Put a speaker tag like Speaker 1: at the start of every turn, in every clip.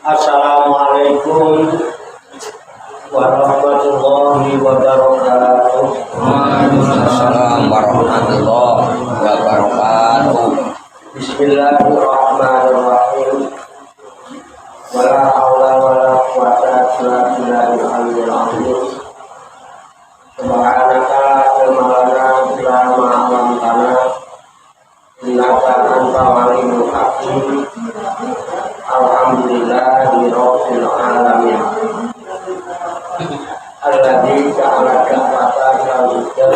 Speaker 1: Assalamualaikum warahmatullahi wabarakatuh.
Speaker 2: Waalaikumsalam warahmatullahi wabarakatuh.
Speaker 1: Bismillahirrahmanirrahim. Wala haula wala quwata illa billahil azim. Subhanaka la ilma illa ma 'allamtana innaka antal alimul hakim. Alhamdulillahi rabbil alamin. Alladzi ja'ala kafata al-huda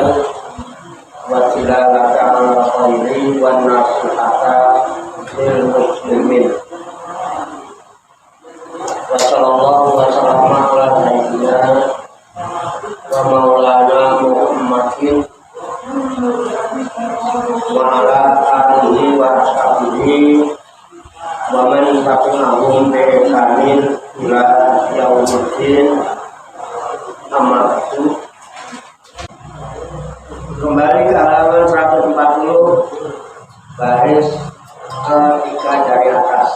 Speaker 1: wa tilalata al-khairi wa nasihata lil muslimin. Wa sallallahu wa sallama ala sayyidina wa maulana Muhammadin wa ala alihi wa ashabihi wa man tabi'ahum bi ihsanin ila yaumil amma ba'du. Kembali ke halaman 140 baris ketiga dari atas.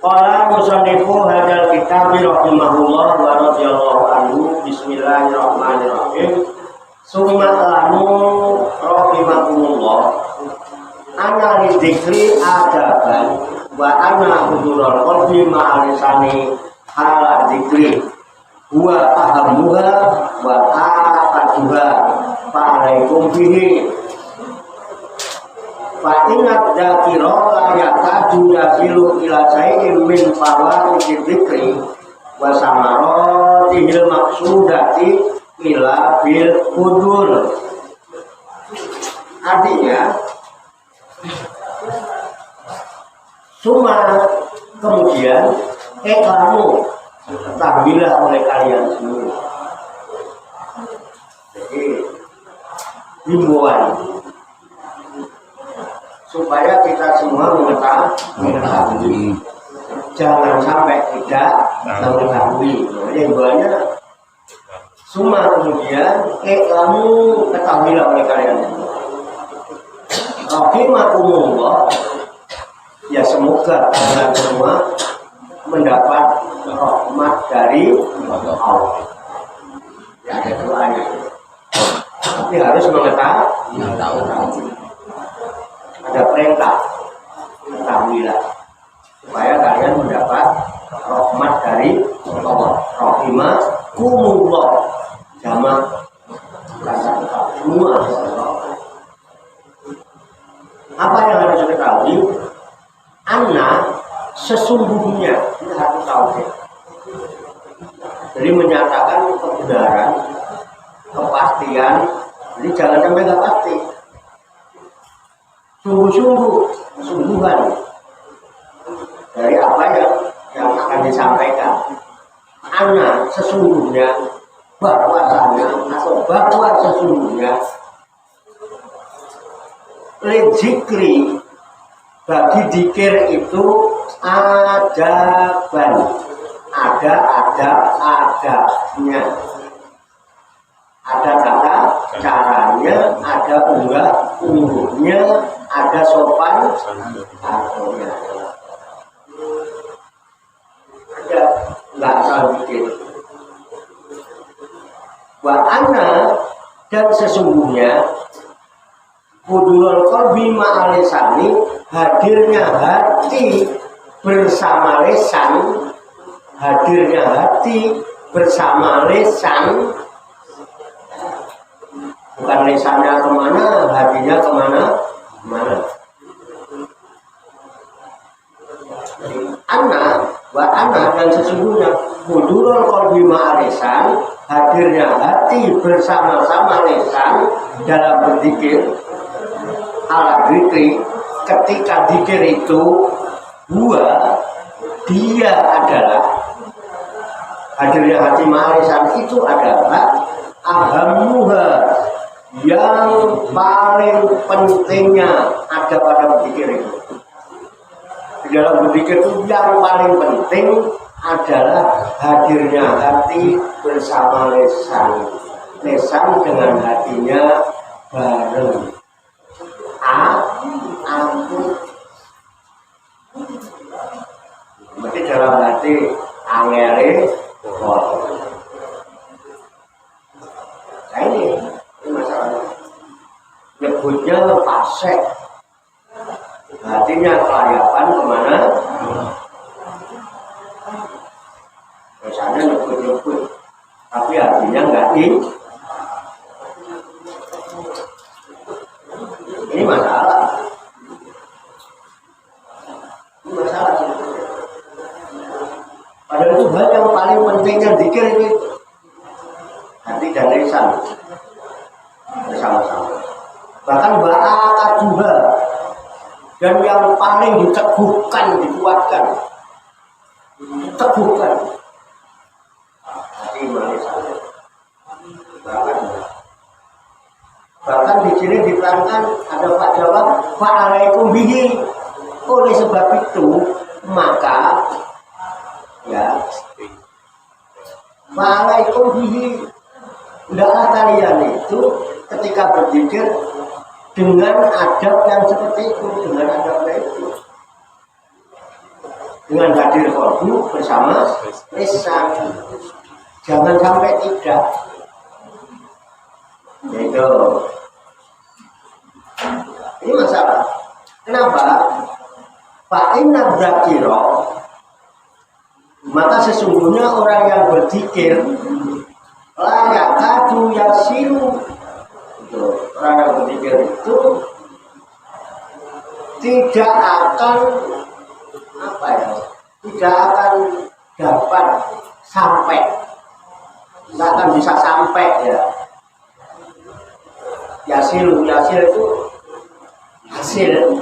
Speaker 1: Qala musannifu hadzal kitab rahimahullah wa radhiyallahu anhu. Bismillahirrahmanirrahim. Summa lanu rahimakumullah ana lidzikri adaban wa ana hudurul qalbi ma'alisani hala dzikri huwa ahamuha wa aqaduha fa'alaikum bihi fa inna dzakira la yakadu yasilu ila shay'in min fawaid dzikri wa samaratihil maqsudati ila bil hudur. Artinya suma kemudian kamu ketahuilah oleh kalian semua. Jadi himbauan supaya kita semua mengetahui, jangan sampai tidak mengetahui. Jadi himbauannya suma kemudian kamu ketahuilah oleh kalian rahimakumullah, ya semoga kalian semua mendapat rahmat dari Allah. Ya ada doanya, tapi harus mengetahui. Ada perintah, ketahuilah supaya kalian mendapat rahmat dari Allah. Rahimakumullah sama kata semua. Apa yang harus diketahui? Anna sesungguhnya, ini harus tahu. Jadi menyatakan kebenaran, kepastian. Jadi jangan sampai nggak pasti. Sungguh-sungguh, sungguhan dari apa yang akan disampaikan. Anna sesungguhnya, bahwasanya atau bahwa sesungguhnya lezikri bagi dikir itu adaban, ada adabnya, ada tata caranya, ada unggah-ungguhnya, ada sopan santunnya. Ada nggak asal bikin. Wa anna, dan sesungguhnya hudurul qalbi ma'alisani, hadirnya hati bersama lesan, hadirnya hati bersama lesan, bukan lesannya kemana, hatinya kemana. Anna wa anna, dan sesungguhnya hudurul qalbi ma'alisan, hadirnya hati bersama-sama lesan dalam berzikir. Ala dzikri, ketika dzikir itu dia adalah hadirnya hati maharisan itu adalah ahammuha, yang paling pentingnya ada pada berzikir itu. Di dalam berzikir itu yang paling penting adalah hadirnya hati bersama lesan dengan hatinya bareng. Aku berarti dalam hati angere nah ini masalahnya. Nyebutnya pasek, hatinya kelayapan kemana? Misalnya nyebut tapi hatinya nggak ini masalah. Padahal itu hal yang paling pentingnya zikir itu hati dan lisan bersama-sama. Bahkan bahasa juga, dan yang paling diteguhkan, dikuatkan, diteguhkan hati lisan. Bahkan di sini diterangkan ada Pak jawab fa'alaikum bihi. Oleh sebab itu maka ya fa'alaikum bihi, hendaklah kalian itu ketika berzikir dengan adab yang seperti itu, dengan adab itu, dengan hadir qalbu bersama lisan. Jangan sampai tidak. Itu ini masalah. Kenapa? Fa'inna dzakira, maka sesungguhnya orang yang berzikir la yakadu yasiru. Orang yang berzikir itu tidak akan tidak akan dapat sampai, tidak akan bisa sampai ya. Yasil itu hasil,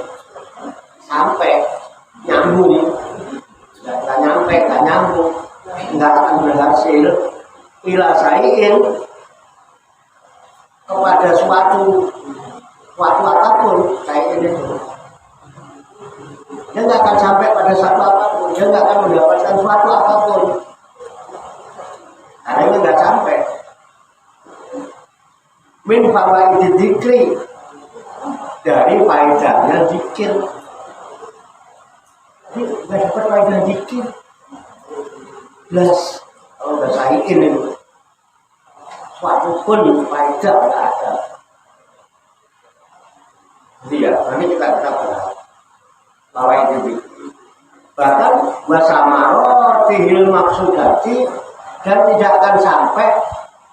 Speaker 1: sampai, nyambung, nggak nyampe, nggak nyambung, nggak akan berhasil. Ila sayin, kepada suatu apapun, kayak ini, dia nggak akan sampai pada satu apapun, dia nggak akan mendapatkan suatu apapun, karena ini nggak sampai. Min fawaid dzikri, dari faedahnya zikir. Ini nggak dapat faedah zikir. Belas, kalau udah sayin ini, suatu pun faedah nggak ada. Jadi ya, nanti kita bahas fawaid zikri. Bahkan wasamaro fihil maksudati, dan tidak akan sampai,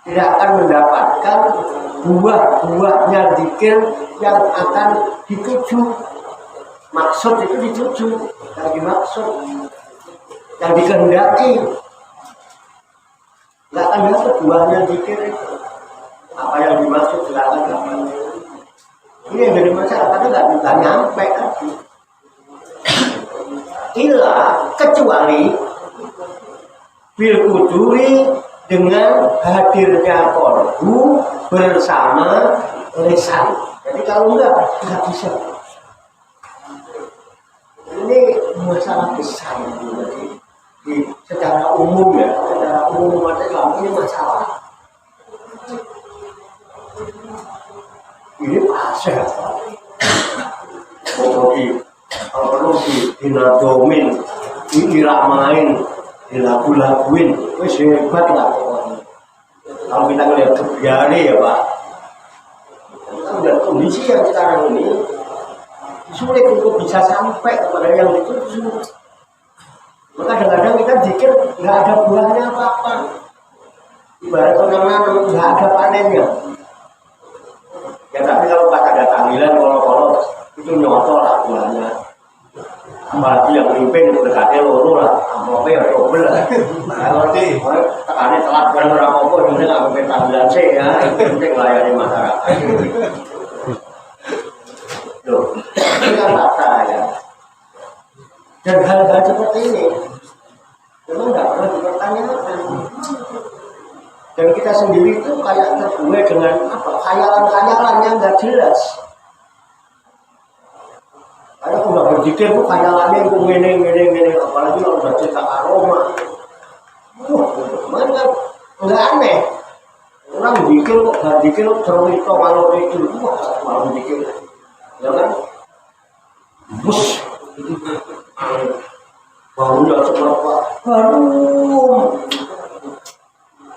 Speaker 1: tidak akan mendapatkan buah-buahnya zikir yang akan dituju. Maksud itu dituju, yang dimaksud, yang dikehendaki. Nggak akan dapat buahnya zikir itu. Apa yang dimaksud nggak akan dapat. Ini yang jadi masalah, karena nggak nyampe tadi. Ila, kecuali bil kuduri, dengan hadirnya qalbu bersama lisan. Jadi kalau enggak bisa. Ini masalah besar. Jadi secara umum ya, secara umum umat Islam ini masalah. Ini pasir. Kalau perlu dinadomin, diramain, dilagu-laguin, wis hebat lah. Kalau kita melihat kebiasaan ya Pak, kita melihat kondisi yang sekarang ini sulit untuk bisa sampai kepada yang dituju. Maka kadang-kadang kita zikir nggak ada buahnya apa-apa. Ibarat nanam nggak ada panennya. Ya tapi kalau pas ada tahlilan kalau itu nyotol lah buahnya. Apalagi yang mimpin dekatnya loro lah, amplopnya ya double lah. Kalau di tekannya telat kan orang apa, ini nggak mimpin tahlilan sih ya, penting melayani masyarakat. Loh, ini kan fakta ya. Dan hal-hal seperti ini memang nggak pernah dipertanyakan. Dan kita sendiri itu kayak terbuai dengan apa? Khayalan-khayalan yang nggak jelas. Karena udah berpikir tuh khayalannya itu ngene, apalagi kalau udah cerita aroma. Mana nggak aneh. Orang bikin kok nggak bikin cerita kalau itu malah bikin, ya kan? Bus, baunya seberapa? Baru,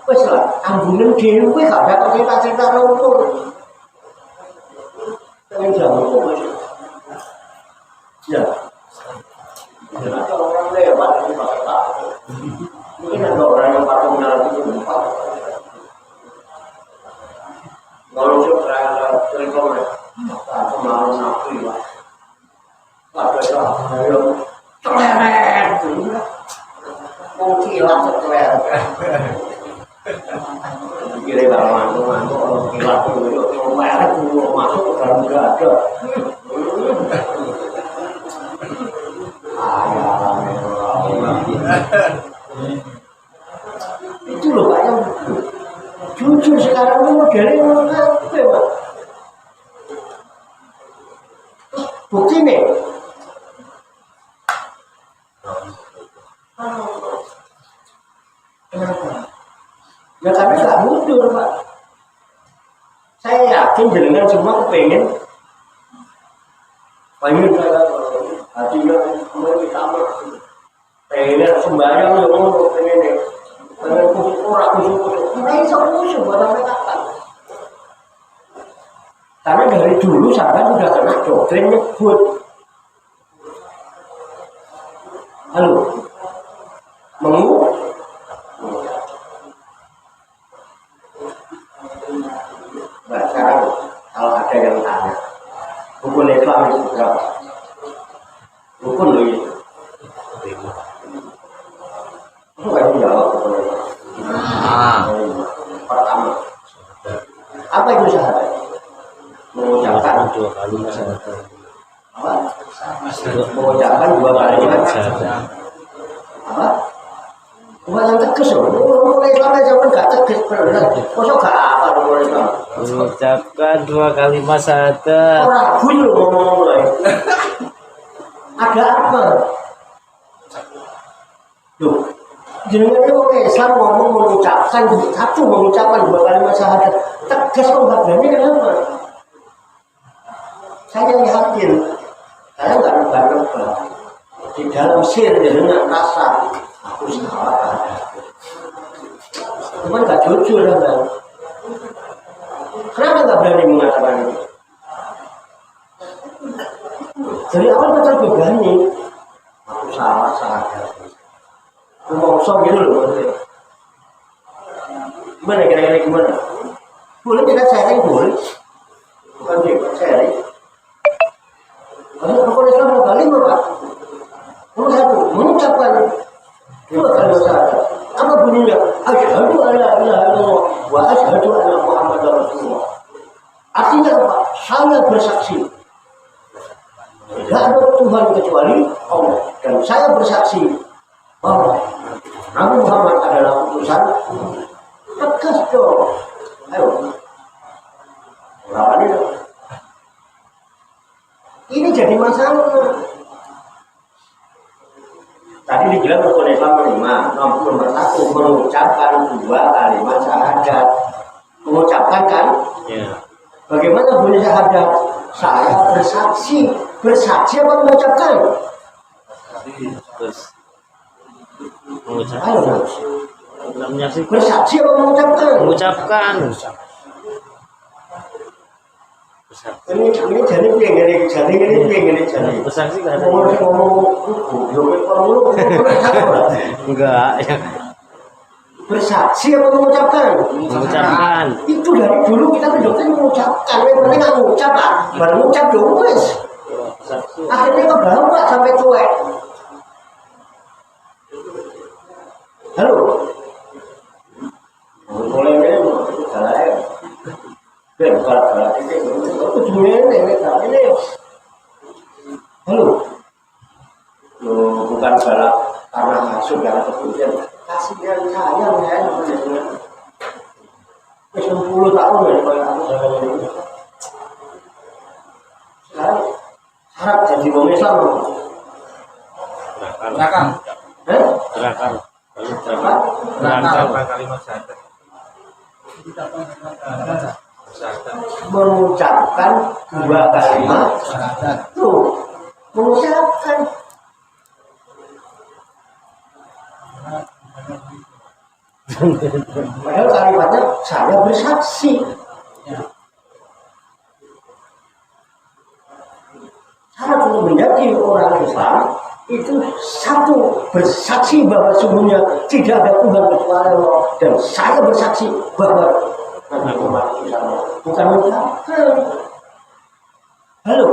Speaker 1: wes lah, ambulan dewi gak ada cerita rumput. Yang jangan rumput, ya. Jangan ada orang lewat di pakai. Mungkin ada orang yang patungnya lagi di tempat. Kalau saya cerita tak kemarin nabi lah, ada yang celeret, mau kilat celeret. Kira mantu kalau kilat itu celeret masuk ke dalam dada. Itu loh Pak yang jujur sekarang itu modelnya apa Pak? Bukti nih. Kenapa? Ya kami nggak mundur Pak. Saya yakin jenengan semua pengen saya hatinya kemarin kita amat. Pengen sembahyang ya mau pengen nih. Pengen kusuk-kusuk. Nah ini kusuk buat mereka kan. Karena dari dulu sampai sudah kena doktrin nyebut. Halo, nah sekarang kalau ada yang tanya, rukun Islam itu berapa? Rukun loh itu. Itu kan jawab rukun Islam. Pertama, apa itu syahadat? Mengucapkan
Speaker 3: dua kali syahadat.
Speaker 1: Apa? Mengucapkan dua kali syahadat. Apa? Bukan yang tegas loh. Rukun Islam aja pun gak tegas benar. Masa gak apa rukun Islam?
Speaker 3: Mengucapkan dua kalimat syahadat.
Speaker 1: Orang bul ngomong mulai. Ada apa? Loh, jenengan itu Islam ngomong mengucapkan satu mengucapkan dua kalimat syahadat. Tegas kok nggak berani kenapa? Saya yakin, saya nggak nebak-nebak. Di dalam sir jenengan rasa aku salah. Cuman nggak jujur kan? Kenapa nggak berani mengatakan itu? Dari awal kita berani. Aku salah. Ngomong gitu loh. Gimana kira-kira gimana? Boleh kita sharing boleh? Bukan dia sharing. Kalau rukun Islam ada kalimat Pak. Nomor satu mengucapkan dua kalimat syahadat. Apa bunyinya? Asyhadu an la ilaha illallah wa asyhadu anna Muhammadar Rasulullah. Artinya apa? Saya bersaksi tidak ada Tuhan kecuali Allah, dan saya bersaksi bahwa Nabi Muhammad adalah utusan. Tegas dong. Ayo. Lawan itu. Ini jadi masalah. Tadi dibilang rukun Islam 5, nomor 1 mengucapkan dua kalimat syahadat. Mengucapkan kan?
Speaker 3: Ya.
Speaker 1: Bagaimana bunyi syahadat? Saya bersaksi. Bersaksi apa mengucapkan?
Speaker 3: Terus mengucapkan.
Speaker 1: Ayo, bersaksi apa mengucapkan?
Speaker 3: Mengucapkan.
Speaker 1: Ini jadi jadi.
Speaker 3: Bersaksi nggak ada. Enggak.
Speaker 1: Bersaksi apa mengucapkan?
Speaker 3: Mengucapkan.
Speaker 1: Itu dari dulu kita dokter mengucapkan. Yang penting nggak mengucap lah. Baru mengucap dong wes. Akhirnya kebawa sampai cuek. Halo. Mulai ini salah ya. Salah ini. Itu gimana ini? Halo. Loh, bukan galak karena masuk karena kemudian kasihan sayang ya namanya. 10 tahun ya kalau aku sama ini. Sekarang harap jadi orang Islam.
Speaker 3: Terakan.
Speaker 1: Eh?
Speaker 3: Terakan.
Speaker 1: Apa?
Speaker 3: Terakan.
Speaker 4: Kalimat syahadat.
Speaker 1: Mengucapkan 2 kalimat tuh mengucapkan padahal kalimatnya saya bersaksi syarat untuk menjadi orang Islam itu satu bersaksi bahwa sungguhnya tidak ada Tuhan kecuali Allah dan saya bersaksi bahwa Nabi Muhammad bukan mengucapkan. Halo,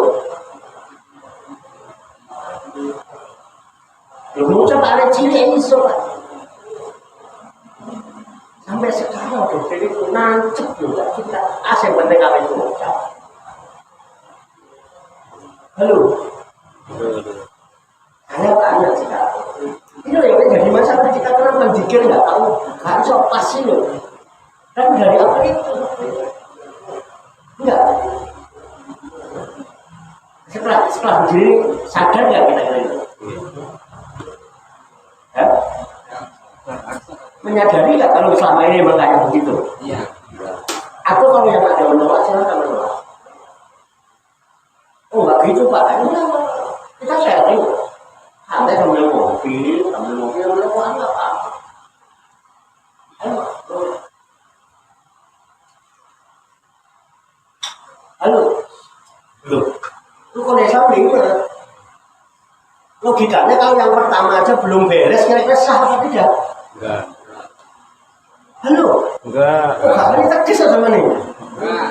Speaker 1: belum mengucap ada cilik iso sampai sekarang tuh jadi nancep juga kita asing penting apa itu mengucap. Halo, saya tanya sekarang ini loh yang jadi masalah kita kenapa dikir nggak tahu harus pasti loh. Dan dari apa itu? Enggak. Setelah berdiri sadar nggak kita itu? Ya? Menyadari nggak kalau selama ini memang kayak begitu?
Speaker 2: Iya.
Speaker 1: Atau kalau yang ada menolak silakan menolak. Oh nggak gitu Pak. Enggak. Kita sharing. Santai sambil mobil, apa? Ayo. Halo, loh, lu kalau Islam gimana? Logikanya kalau yang pertama aja belum beres, kira-kira sah apa tidak?
Speaker 3: Enggak.
Speaker 1: Halo,
Speaker 3: Enggak.
Speaker 1: oh, ini teknis sama nih.
Speaker 2: Enggak.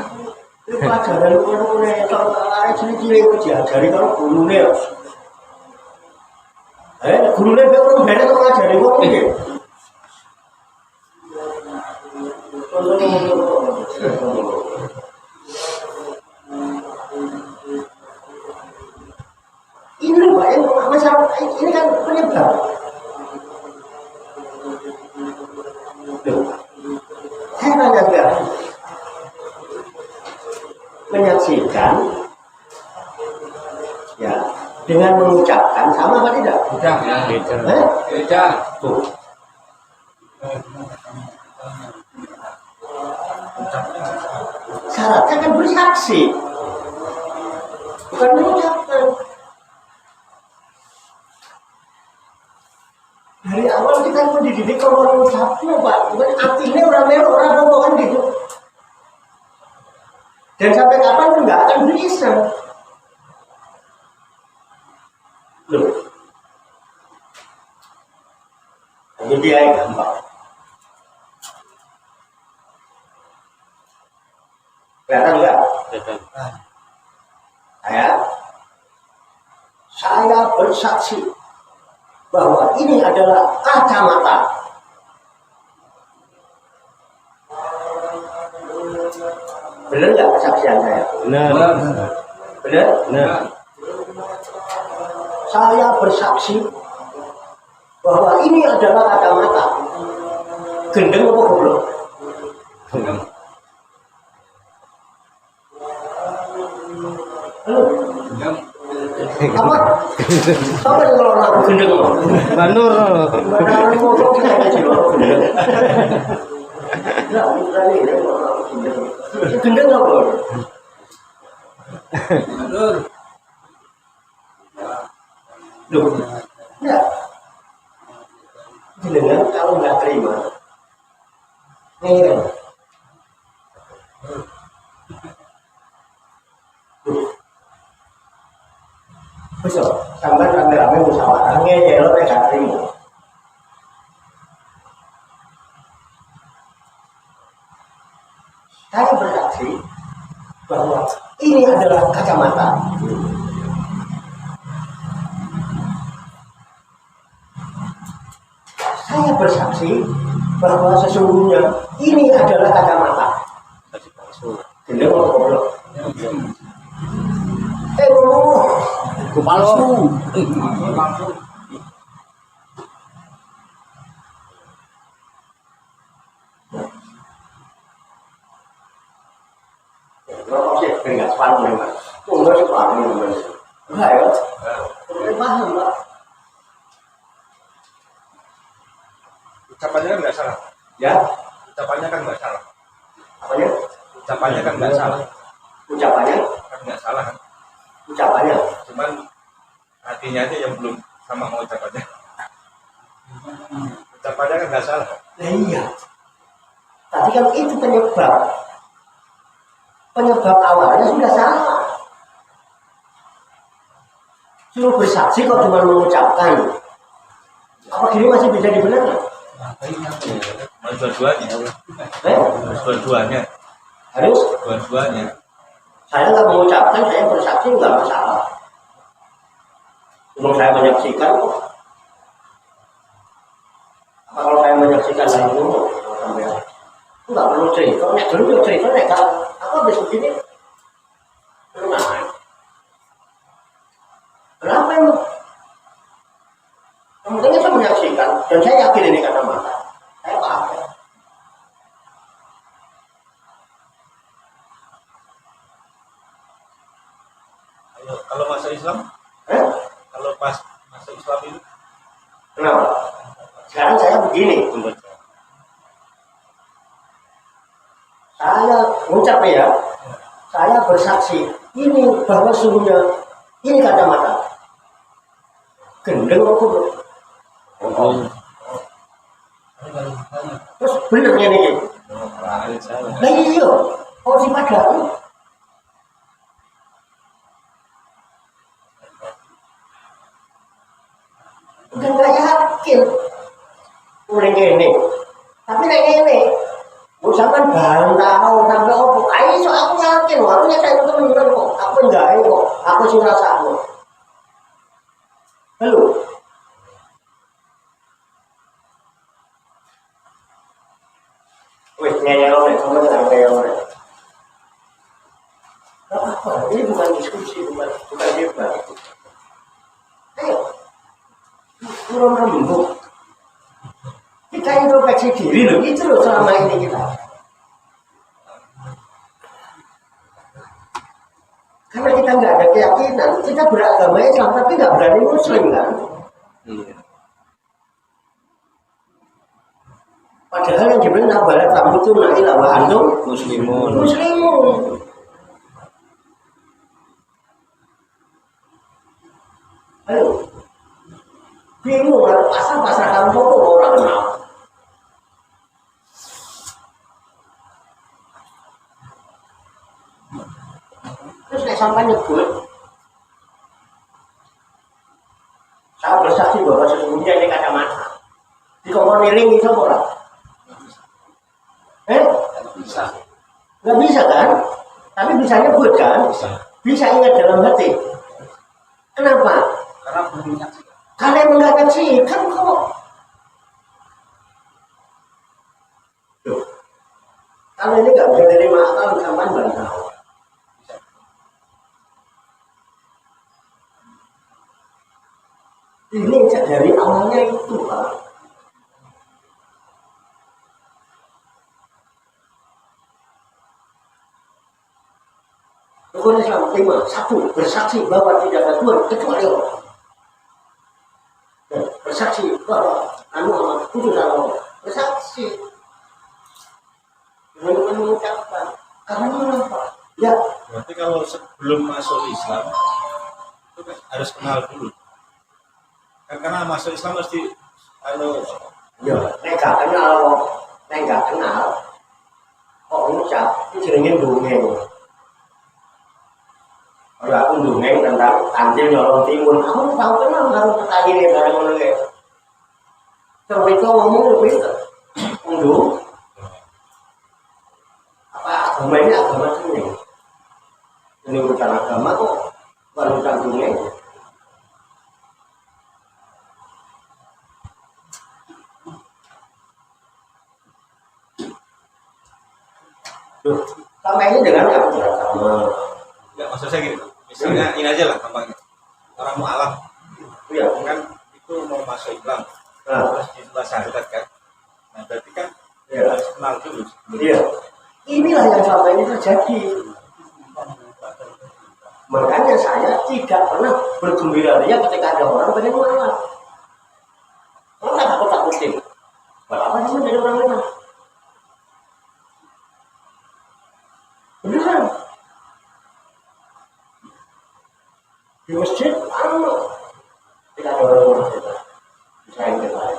Speaker 1: Ini pelajaran lu kalau ada ciri-ciri itu diajari kalau gurunya. Gurunya belum beres kok ngajari kok ini. Ini loh Pak, masalah ini kan penyebar. Loh, saya tanya enggak menyaksikan ya dengan mengucapkan sama apa tidak?
Speaker 2: Beda.
Speaker 3: Beda.
Speaker 2: Beda.
Speaker 1: Tuh. Syaratnya kan bersaksi, bukan mengucapkan. Dari awal kita mendidik kalau mengucapkan Pak, bukan artinya orang ngomong kan gitu. Dan sampai kapan pun nggak akan bisa. Loh, itu dia yang gampang. Kelihatan nggak? Saya bersaksi bahwa ini adalah kacamata. Benar nggak kesaksian saya?
Speaker 3: Benar.
Speaker 1: Benar?
Speaker 3: Benar.
Speaker 1: Saya bersaksi bahwa ini adalah kacamata. Gendeng apa goblok? Halo? Apa? Apa yang kalau aku gendeng?
Speaker 3: Manur.
Speaker 1: Padahal motor kita nggak jiwa gendeng. Nggak, berani ya kalau aku gendeng. Gendeng apa?
Speaker 2: Betul.
Speaker 1: Loh, enggak. Jenengan kalau nggak terima, ngeyel. Besok, sampai rame-rame musyawarah, ngeyel, nggak terima. Saya bersaksi bahwa ini adalah kacamata. Saya bersaksi bahwa sesungguhnya ini adalah kacamata. Gendeng apa goblok?
Speaker 3: Palsu.
Speaker 1: paham nih mas. Tunggu sih paham nih mas. Enggak ya? Paham pak.
Speaker 4: Ucapannya kan nggak salah.
Speaker 1: Ya,
Speaker 4: Ucapannya kan nggak salah.
Speaker 1: apanya?
Speaker 4: Ucapannya kan nggak salah.
Speaker 1: Ucapannya,
Speaker 4: Kan nggak salah kan.
Speaker 1: ucapannya.
Speaker 4: Cuman hatinya aja yang belum sama mau ucapannya. Ucapannya kan nggak salah.
Speaker 1: Nah iya. Tapi kan itu penyebab. Penyebab awalnya sudah salah. Suruh bersaksi kok cuma mengucapkan. Apa gini masih bisa dibenarkan?
Speaker 4: Harus dua-duanya.
Speaker 1: Eh?
Speaker 4: Dua-duanya.
Speaker 1: Harus?
Speaker 4: Dua-duanya.
Speaker 1: Saya nggak mengucapkan, saya bersaksi nggak masalah. Cuma saya menyaksikan kok. Apa kalau saya menyaksikan langsung? Nggak perlu cerita, nek dulu cerita nek aku habis begini. Kenapa? Kenapa emang? Yang penting saya menyaksikan dan saya yakin ini kata mata. Saya pakai.
Speaker 4: Kalau masa Islam,
Speaker 1: Eh?
Speaker 4: kalau pas masa Islam itu
Speaker 1: Kenapa? Sekarang saya begini. Saya ngucap ya, saya bersaksi ini bahwa sungguhnya ini kacamata gendeng aku terus benernya nih nah iya oh si padahal udah gak yakin udah gini tapi kayak gini usahakan bantau sampai opo ayo so aku yakin aku nyata itu temen-temen kok aku enggak kok aku sih rasa kok halo wih ngeyel nih sama dengan ngeyel nih apa ini bukan diskusi bukan debat ayo turun rembuk kita introspeksi diri loh, itu loh selama ini kita. Karena kita nggak ada keyakinan, kita beragama Islam tapi nggak berani Muslim kan?
Speaker 2: Iya.
Speaker 1: Padahal yang dibilang balat rambut itu naik wa antum
Speaker 2: Muslimun.
Speaker 1: Muslimun. Ayo, bingung pasar kamu kok orang kenal. Terus saya sampai nyebut, saya bersaksi bahwa sesungguhnya ini kacamata. Di kompor miring itu apa?
Speaker 2: Bisa.
Speaker 1: Nggak bisa kan? Tapi bisa nyebut kan? Bisa ingat dalam hati. Kenapa?
Speaker 4: karena belum menyaksikan.
Speaker 1: Karena emang nggak kan kok. Tuh. Kalau ini nggak bisa terima akal sampai bantah. Ini dari awalnya itu Pak. Rukun Islam 5, 1 bersaksi bahwa tidak ada Tuhan kecuali Allah. Bersaksi bahwa Muhammad putus Allah. Bersaksi dengan mengucapkan karena mengapa? Ya,
Speaker 4: Berarti kalau sebelum masuk Islam itu kan harus kenal dulu. Kan karena masuk Islam mesti kalau
Speaker 1: ya, nek gak kenal, kok ngucap itu jenenge dongeng. Kalau aku dongeng tentang anjing nyolong timun, kamu tahu kenal harus petani ini bareng ngono ya. Terus itu ngomong lebih itu, unduh. Apa agama ini agama sini? Ini urusan agama kok, bukan urusan dongeng. Loh, sampai ini dengan yang beragama.
Speaker 4: nggak maksud saya gini. Misalnya ini aja lah gampangnya. Orang mualaf
Speaker 1: Iya,
Speaker 4: kan itu mau masuk Islam
Speaker 1: nah,
Speaker 4: terus di sebelah syahadat kan. Nah berarti kan
Speaker 1: iya.
Speaker 4: harus kenal dulu.
Speaker 1: Iya. Inilah yang selama ini terjadi. gembiranya ketika ada orang pengen mualaf. Orang nggak takut-takutin. Apa sih menjadi orang lemah? Beneran. Di masjid, tidak ada orang lemah kita. Bisa yang kita lain.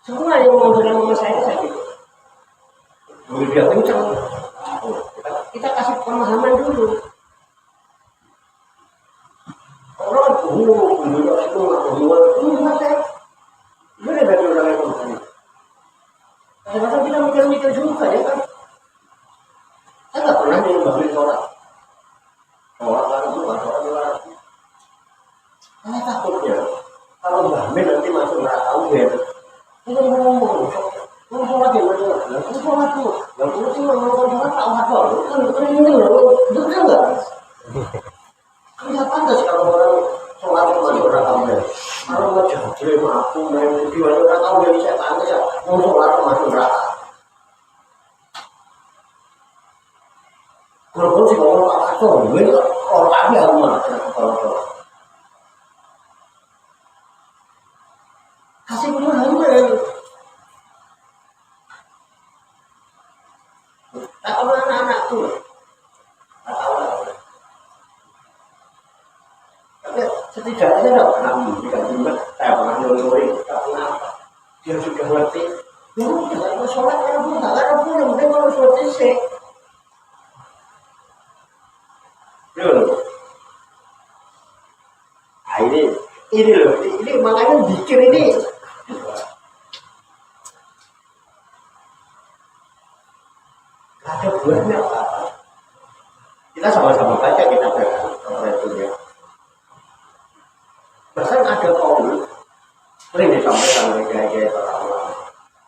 Speaker 1: Semua yang mau dengan mama saya sakit. Dia kencang. Kita kasih pemahaman dulu. Orang dulu itu nggak saya. Ini dari orang yang begini. Kadang-kadang kita mikir-mikir juga ya kan. Saya nggak pernah nyembahkan sholat. Sholat kan itu bukan sholat luar. Saya takutnya kalau Mbak Min nanti masuk neraka udah. Kita ngomong, sholat yang betul, sholat tuh, yang penting ngomong sholat tak hafal, kan ini loh, betul nggak? Tidak pantas kalau orang sholat itu masuk neraka udah. Kalau nggak jadi aku main di mana neraka udah saya pantas ya, mau sholat masuk neraka. Kalau sih ngomong tak hafal, ini orang kami harus mana kalau kasih pemahaman. Tak tahu anak-anak tu. Tak tahu. Tapi setidaknya saya tak pernah memberikan jimat. Saya pernah nyuri, tak pernah. Dia sudah ngerti. Ya udah, kalau sholat kan pun tak ada pun. Yang penting kalau sholat selesai. Ya loh. Nah ini loh. Ini makanya bikin ini. Ada buahnya apa? Kita sama-sama baca kita itu ya. Bahkan ada kaum sering disampaikan oleh kiai-kiai para ulama.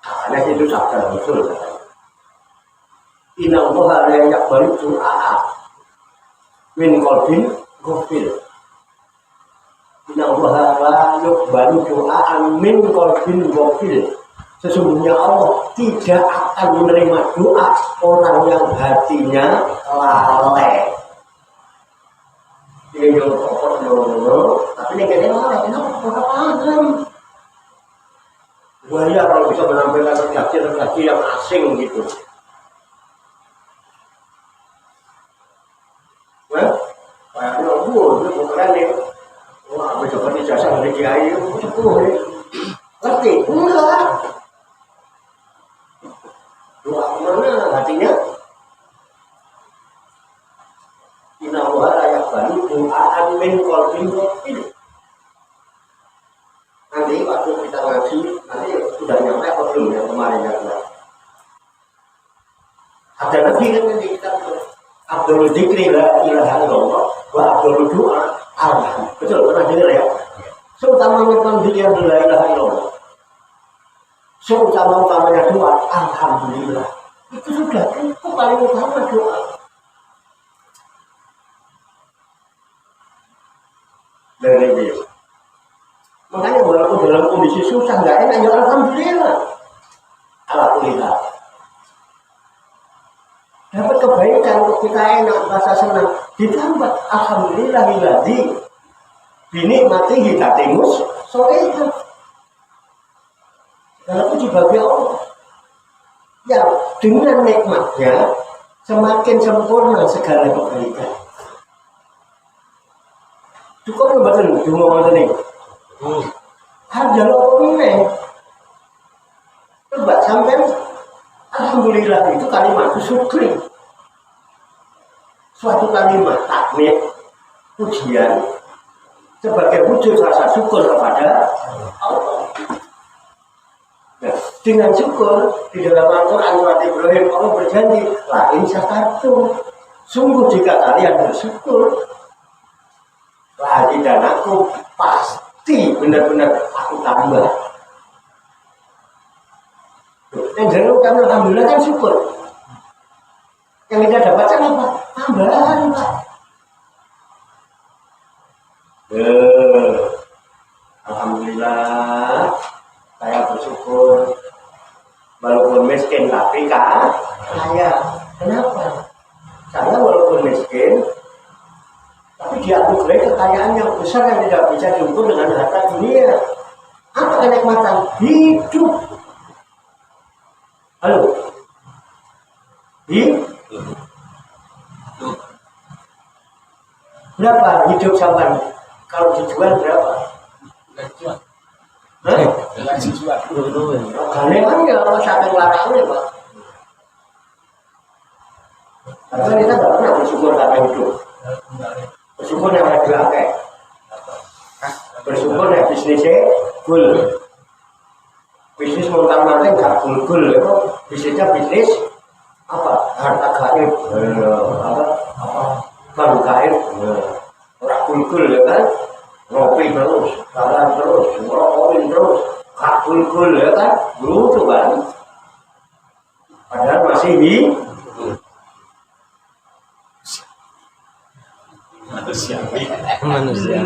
Speaker 1: Karena itu sabda Rasul. Inna Allah la yaqbalu du'a min qalbin ghafil. Inna Allah la yaqbalu du'a min qalbin ghafil. Sesungguhnya Allah tidak akan menerima doa orang yang hatinya lalai. Ini yang pokok dulu, tapi ini kayaknya lalai. Kenapa? Paham. Buaya kalau bisa menampilkan redaksi yang asing gitu. Kayaknya itu keren nih. Wah, bisa dapat ijazah dari kiai itu sepuh nih. Ngerti? Enggak. Doa kemana hatinya? Inna Allah layak bani doaan min qalbin ghafil. Nanti waktu kita ngaji, nanti sudah nyampe apa belum yang kemarin ya? Ada lagi kan nanti kita Abdul Dzikri la ilaha illallah wa Abdul Doa Allah. Betul pernah dengar ya? Seutamanya pendidikan la ilaha illallah. Seutamanya doa, alhamdulillah. Itu sudah cukup paling utama doa. Dari itu. Makanya walaupun dalam kondisi susah, nggak enak, ya alhamdulillah. Alhamdulillah. Dapat kebaikan untuk kita enak, rasa senang. Ditambah alhamdulillah billadzi binikmatihi tatimus sholihat. Dan itu dibagi Allah. Ya, dengan nikmatnya semakin sempurna segala kebaikan. Cukup betul, cuma betul nih. Ada ini. Coba sampai alhamdulillah itu kalimat syukri. Suatu kalimat takmir, pujian sebagai wujud rasa syukur kepada Allah. Nah, dengan syukur di dalam Al-Quran surat Ibrahim Allah berjanji, la in syakartum, sungguh jika kalian bersyukur, lagi dan aku pasti benar-benar aku tambah. Yang jelas kan alhamdulillah kan syukur. Yang kita dapatkan apa? Tambahan Pak. Alhamdulillah saya bersyukur walaupun miskin tapi kaya. kekayaan yang besar yang tidak bisa diukur dengan harta dunia. Apa kenikmatan hidup? Halo, berapa hidup sampai kalau dijual berapa? Kalian kan ya apa sampai larangnya Pak? Karena kita nggak pernah bersyukur karena hidup. Bersyukur yang ada dipakai. Bersyukur yang bisnisnya full. Bisnis montang-manting gak full itu bisnisnya bisnis apa? Harta gaib, baru gaib, orang full ya kan? Ngopi terus, jalan terus, ngerokokin terus, gak full ya kan? Lucu kan? Padahal masih
Speaker 2: Manusia.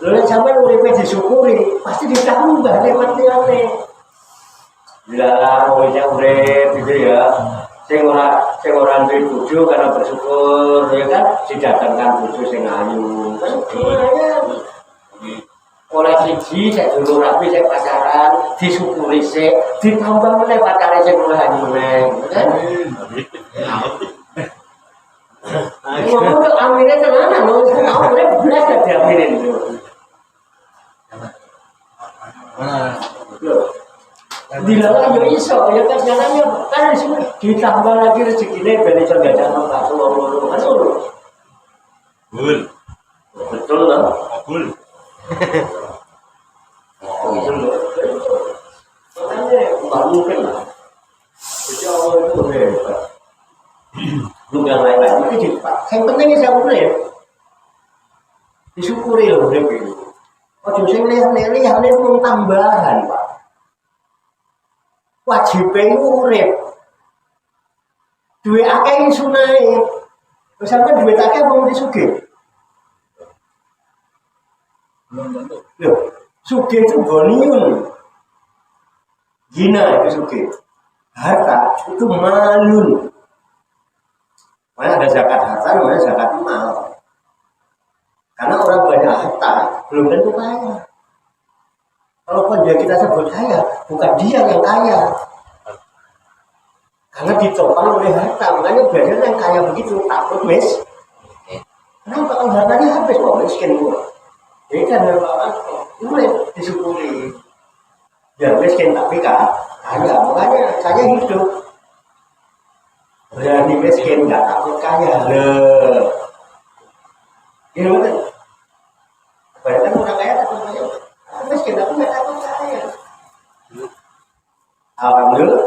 Speaker 1: Lalu sampai uripnya disyukuri, pasti ditambah nikmat-nikmatnya. Dilarang uripnya urip gitu ya. Sing ora duwe bojo karena bersyukur ya kan didatangkan bojo sing ayu. Kan oleh siji sik dulu rapi sik pacaran disyukuri sik ditambah meneh pacare sing luwih ayu meneh kan. Ngomong aminnya tenanan, ngomong belas gak diaminin dilarang ya iso, ya kan jalannya kan disini ditambah lagi rezekinya dari cergajah tempat ngomong kan betul lah betul makanya nggak mungkin lah jadi Allah itu hebat belum yang lain-lain itu cepat. Yang pentingnya saya boleh disyukuri loh udah gitu. Ojo sing lihat-lihat itu tambahan Pak. Wajibnya urip. Duit akeh sunai. Terus sampai duit akeh mau disugih. Loh, sugih itu goniun. Gina itu sugih. Harta itu malun. Mana ada zakat harta, namanya zakat mal. Karena orang banyak harta, belum tentu kaya. Kalaupun dia kita sebut kaya, bukan dia yang kaya. Karena ditopang oleh harta, makanya biasanya yang kaya begitu, takut Kenapa kalau hartanya habis, kok miskin gua? Ini kan mulai disyukuri. Ya miskin tapi kaya, makanya saya hidup. Berani miskin nggak takut kaya loh. Ini betul. Bahkan orang kaya takut kaya. Miskin tapi nggak takut kaya. Alhamdulillah.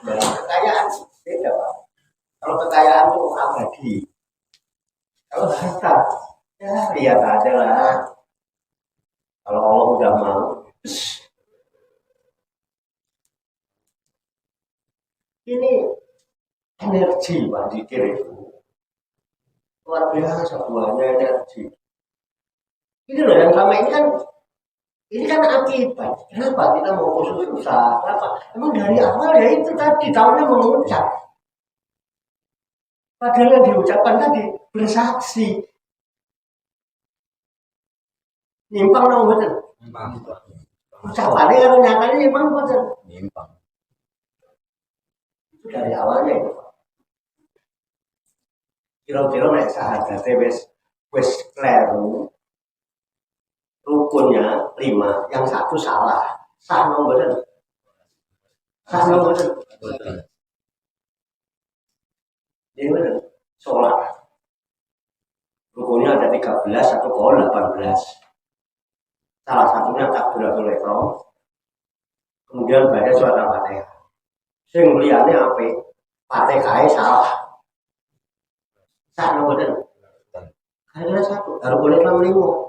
Speaker 1: Dan kekayaan beda Pak. Kalau kekayaan itu abadi. Kalau harta, ya lihat aja lah. Kalau Allah udah mau. Ini energi Pak Dikir itu luar biasa buahnya energi. Ini loh yang selama ini kan akibat. Kenapa kita mau khusus susah? Kenapa? Emang dari awal ya itu tadi tahunnya mengucap. Padahal yang diucapkan tadi bersaksi. Nyimpang dong betul. Ucapannya kalau nyatanya nyimpang betul.
Speaker 2: Nyimpang.
Speaker 1: Itu dari awalnya itu. Kira-kira nek sahadatnya wis kleru rukunnya 5, yang 1 salah. Sah nomor Sah nomor Ini benar. Sholat. Rukunnya ada 13 atau 18. Salah satunya takbiratul ihram. Kemudian baca surat Al-Fatihah. Sing liyane ape? Fatihah salah. Sah nomor karena 1 harus boleh Islam 5.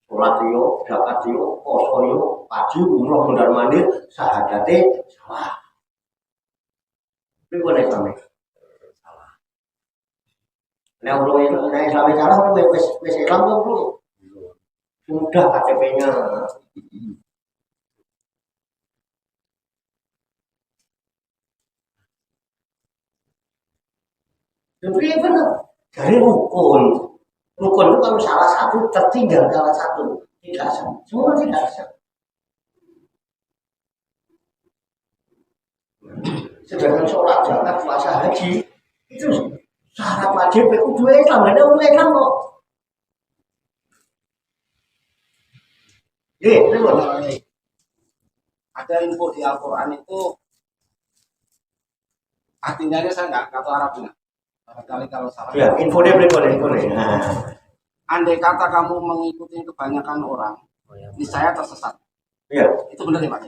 Speaker 1: Sholat yo, zakat yo, poso yo, haji, umroh, mondar mandir, sahadate salah. Tapi boleh Islam salah. Nah, kalau Islam salah, wes Islam belum. Sudah KTP-nya. Jadi benar, dari rukun Rukun itu kalau salah satu tertinggal salah satu tidak sah. Semua tidak sah. Sedangkan sholat, zakat, puasa, haji itu syarat wajib itu dua Islam, ada orang Islam kok.
Speaker 5: Ada info di Al-Quran itu artinya saya nggak tahu Arabnya. Barangkali kalau salah.
Speaker 1: Ya, info deh. Nah.
Speaker 5: Andai kata kamu mengikuti kebanyakan orang, niscaya tersesat.
Speaker 1: Iya.
Speaker 5: Itu benar ya Pak?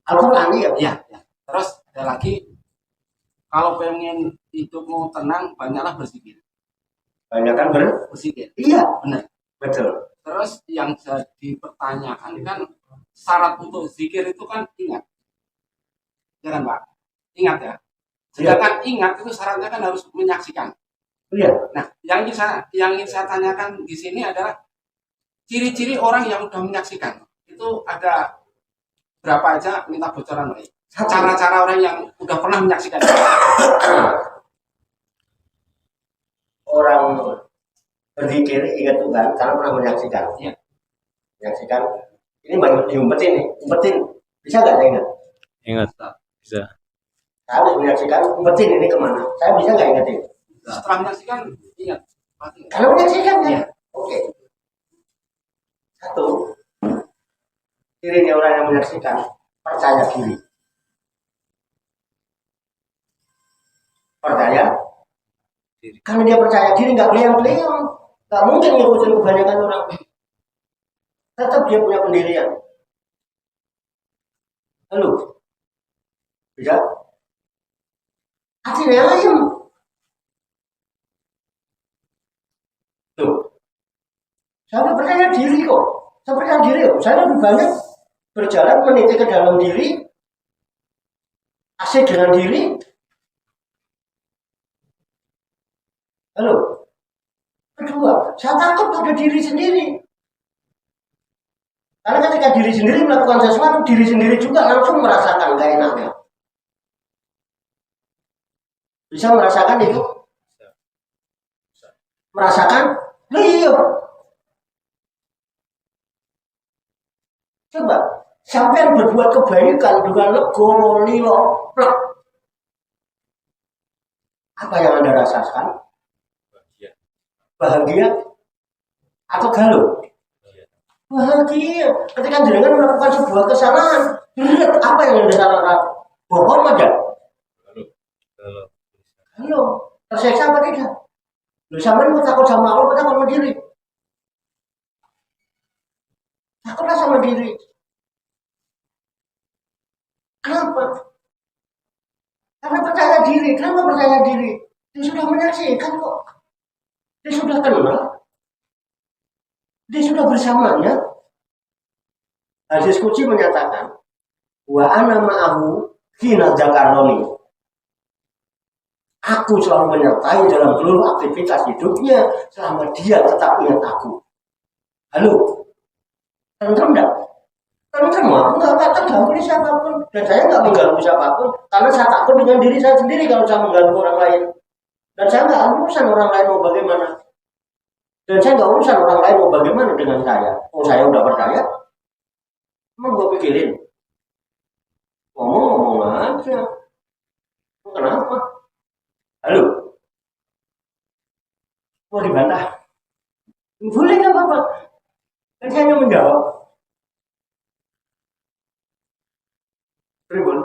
Speaker 1: Al-Quran ya.
Speaker 5: Iya. Ya. Terus ada lagi, kalau pengen hidupmu tenang, banyaklah berzikir.
Speaker 1: Banyakkan
Speaker 5: Berzikir.
Speaker 1: Iya,
Speaker 5: Benar.
Speaker 1: betul.
Speaker 5: Terus yang jadi pertanyaan kan, syarat untuk zikir itu kan ingat. Ya kan Pak? Ingat ya. Sedangkan ingat itu syaratnya kan harus menyaksikan.
Speaker 1: Iya.
Speaker 5: Nah, yang ingin saya tanyakan di sini adalah ciri-ciri orang yang sudah menyaksikan. Itu ada berapa aja, minta bocoran Pak? Cara-cara orang yang udah pernah menyaksikan.
Speaker 1: Orang berzikir ingat Tuhan karena pernah menyaksikan.
Speaker 5: Ya.
Speaker 1: Menyaksikan. Ini banyak diumpetin nih, umpetin. Bisa nggak saya ingat?
Speaker 3: Ingat. Bisa.
Speaker 1: Saya harus menyaksikan, umpetin ini kemana? Saya bisa nggak ingetin?
Speaker 5: Setelah menyaksikan, ingat. Pasti.
Speaker 1: Kalau menyaksikan ya.
Speaker 5: Iya.
Speaker 1: Oke. Satu. Cirinya orang yang menyaksikan percaya diri. Percaya diri. Karena dia percaya diri nggak beliang-beliang, nggak mungkin ngikutin kebanyakan orang. Tetap dia punya pendirian. Lalu bisa hatinya ayam. Tuh, saya percaya diri kok. Saya percaya diri kok. Saya lebih banyak berjalan meniti ke dalam diri, asik dengan diri. Lalu, kedua, saya takut pada diri sendiri. Karena ketika diri sendiri melakukan sesuatu, diri sendiri juga langsung merasakan gak enaknya. Bisa merasakan itu? Merasakan? Iya. Coba, sampai berbuat kebaikan dengan legowo, lilo, plek. Apa yang Anda rasakan? Bahagia atau galau? Bahagia. Ketika jenengan melakukan sebuah kesalahan, berat apa yang Anda rasakan? Bohong aja. Galau. Tersiksa apa tidak? Lu sama mau takut sama Allah, takut sama diri. Takutlah sama diri. Kenapa? Karena percaya diri. Kenapa percaya diri? Dia sudah menyaksikan kok. Dia sudah kenal. Dia sudah bersamanya. Hadis Qudsi menyatakan, wa ana ma'ahu hina dzakaroni. Aku selalu menyertai dalam seluruh aktivitas hidupnya selama dia tetap ingat aku. Halo, tentrem enggak? Tentrem, aku nggak terganggu di siapapun, dan saya nggak mengganggu siapapun, karena saya takut dengan diri saya sendiri kalau saya mengganggu orang lain. Dan saya nggak urusan orang lain mau bagaimana. Dan saya nggak urusan orang lain mau bagaimana dengan saya. Oh, saya udah percaya, emang gue pikirin, ngomong aja. Kenapa? Halo, mau dibantah? Boleh nggak apa-apa? Kan saya hanya menjawab. Ribut.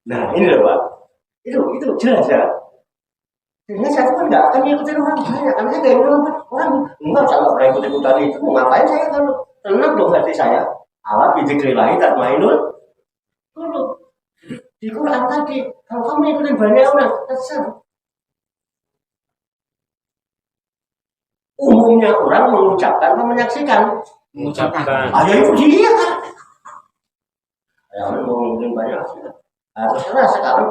Speaker 1: Nah ini loh Pak, itu jelas ya. Jadi saya kan nggak akan ngikutin orang banyak, karena saya nggak ngikutin orang. Enggak, saya nggak pernah ikut-ikutan itu. Ngapain saya kalau tenang dong hati saya. Allah bidzikrillah tatmainnul qulub. Di Quran tadi, kalau kamu ikutin banyak orang, terserah. Umumnya orang mengucapkan atau menyaksikan.
Speaker 5: Mengucapkan.
Speaker 1: Ah ya itu dia kan. Ya mau ngikutin banyak. Nah, terserah sekarang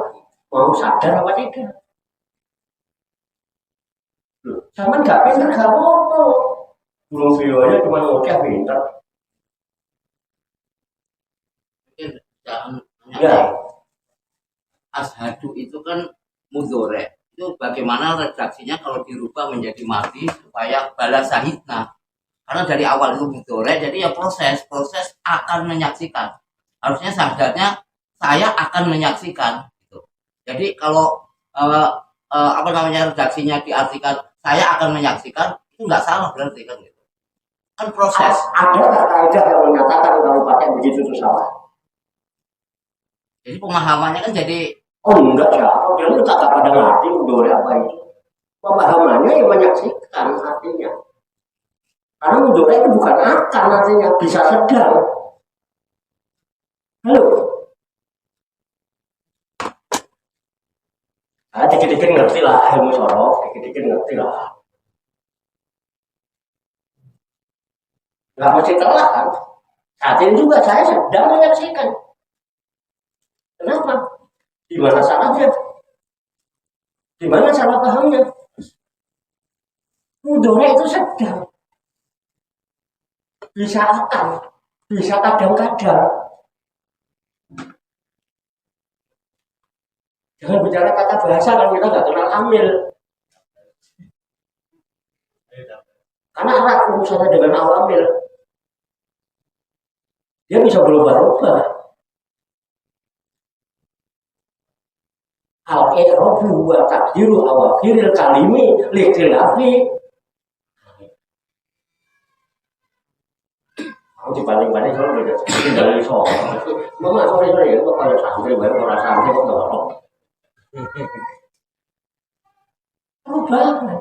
Speaker 1: mau sadar apa tidak. Sama nggak pinter nggak apa-apa. Belum videonya cuma ngoceh pinter.
Speaker 2: Jangan
Speaker 1: Ya.
Speaker 2: ashadu itu kan mudhore.
Speaker 6: itu bagaimana redaksinya kalau dirubah menjadi mati supaya bala sahidna. Karena dari awal itu mudhari, jadi ya proses akan menyaksikan. Harusnya sadarnya saya akan menyaksikan. Gitu. Jadi kalau apa namanya redaksinya diartikan saya akan menyaksikan, itu nggak salah berarti kan gitu. Kan proses.
Speaker 1: Ada kaidah yang menyatakan kalau pakai begitu itu salah.
Speaker 6: Jadi pemahamannya kan jadi
Speaker 1: Oh enggak ya, dia itu tak pada ngerti mudhari apa itu. Pemahamannya yang menyaksikan artinya. Karena mudhari itu bukan akan artinya, bisa sedang. Halo. Ah, dikit-dikit ngerti lah ilmu sorok, dikit-dikit ngerti lah. Nggak mesti telat kan? Saat ini juga saya sedang menyaksikan. Kenapa? Di mana salahnya? Di mana salah pahamnya? Mudhari itu sedang. Bisa akan, bisa kadang-kadang. Jangan bicara kata bahasa kalau kita nggak kenal amil. Karena erat urusannya dengan awamil. Dia bisa berubah-ubah. Al-i'rabu wa taqdiru awakhiril kalimi likhtilafi. Aku dibanding-banding kalau udah tinggal di soal. Mama sore ya, kok pada santri baru orang santri kok nggak apa. Perubahan.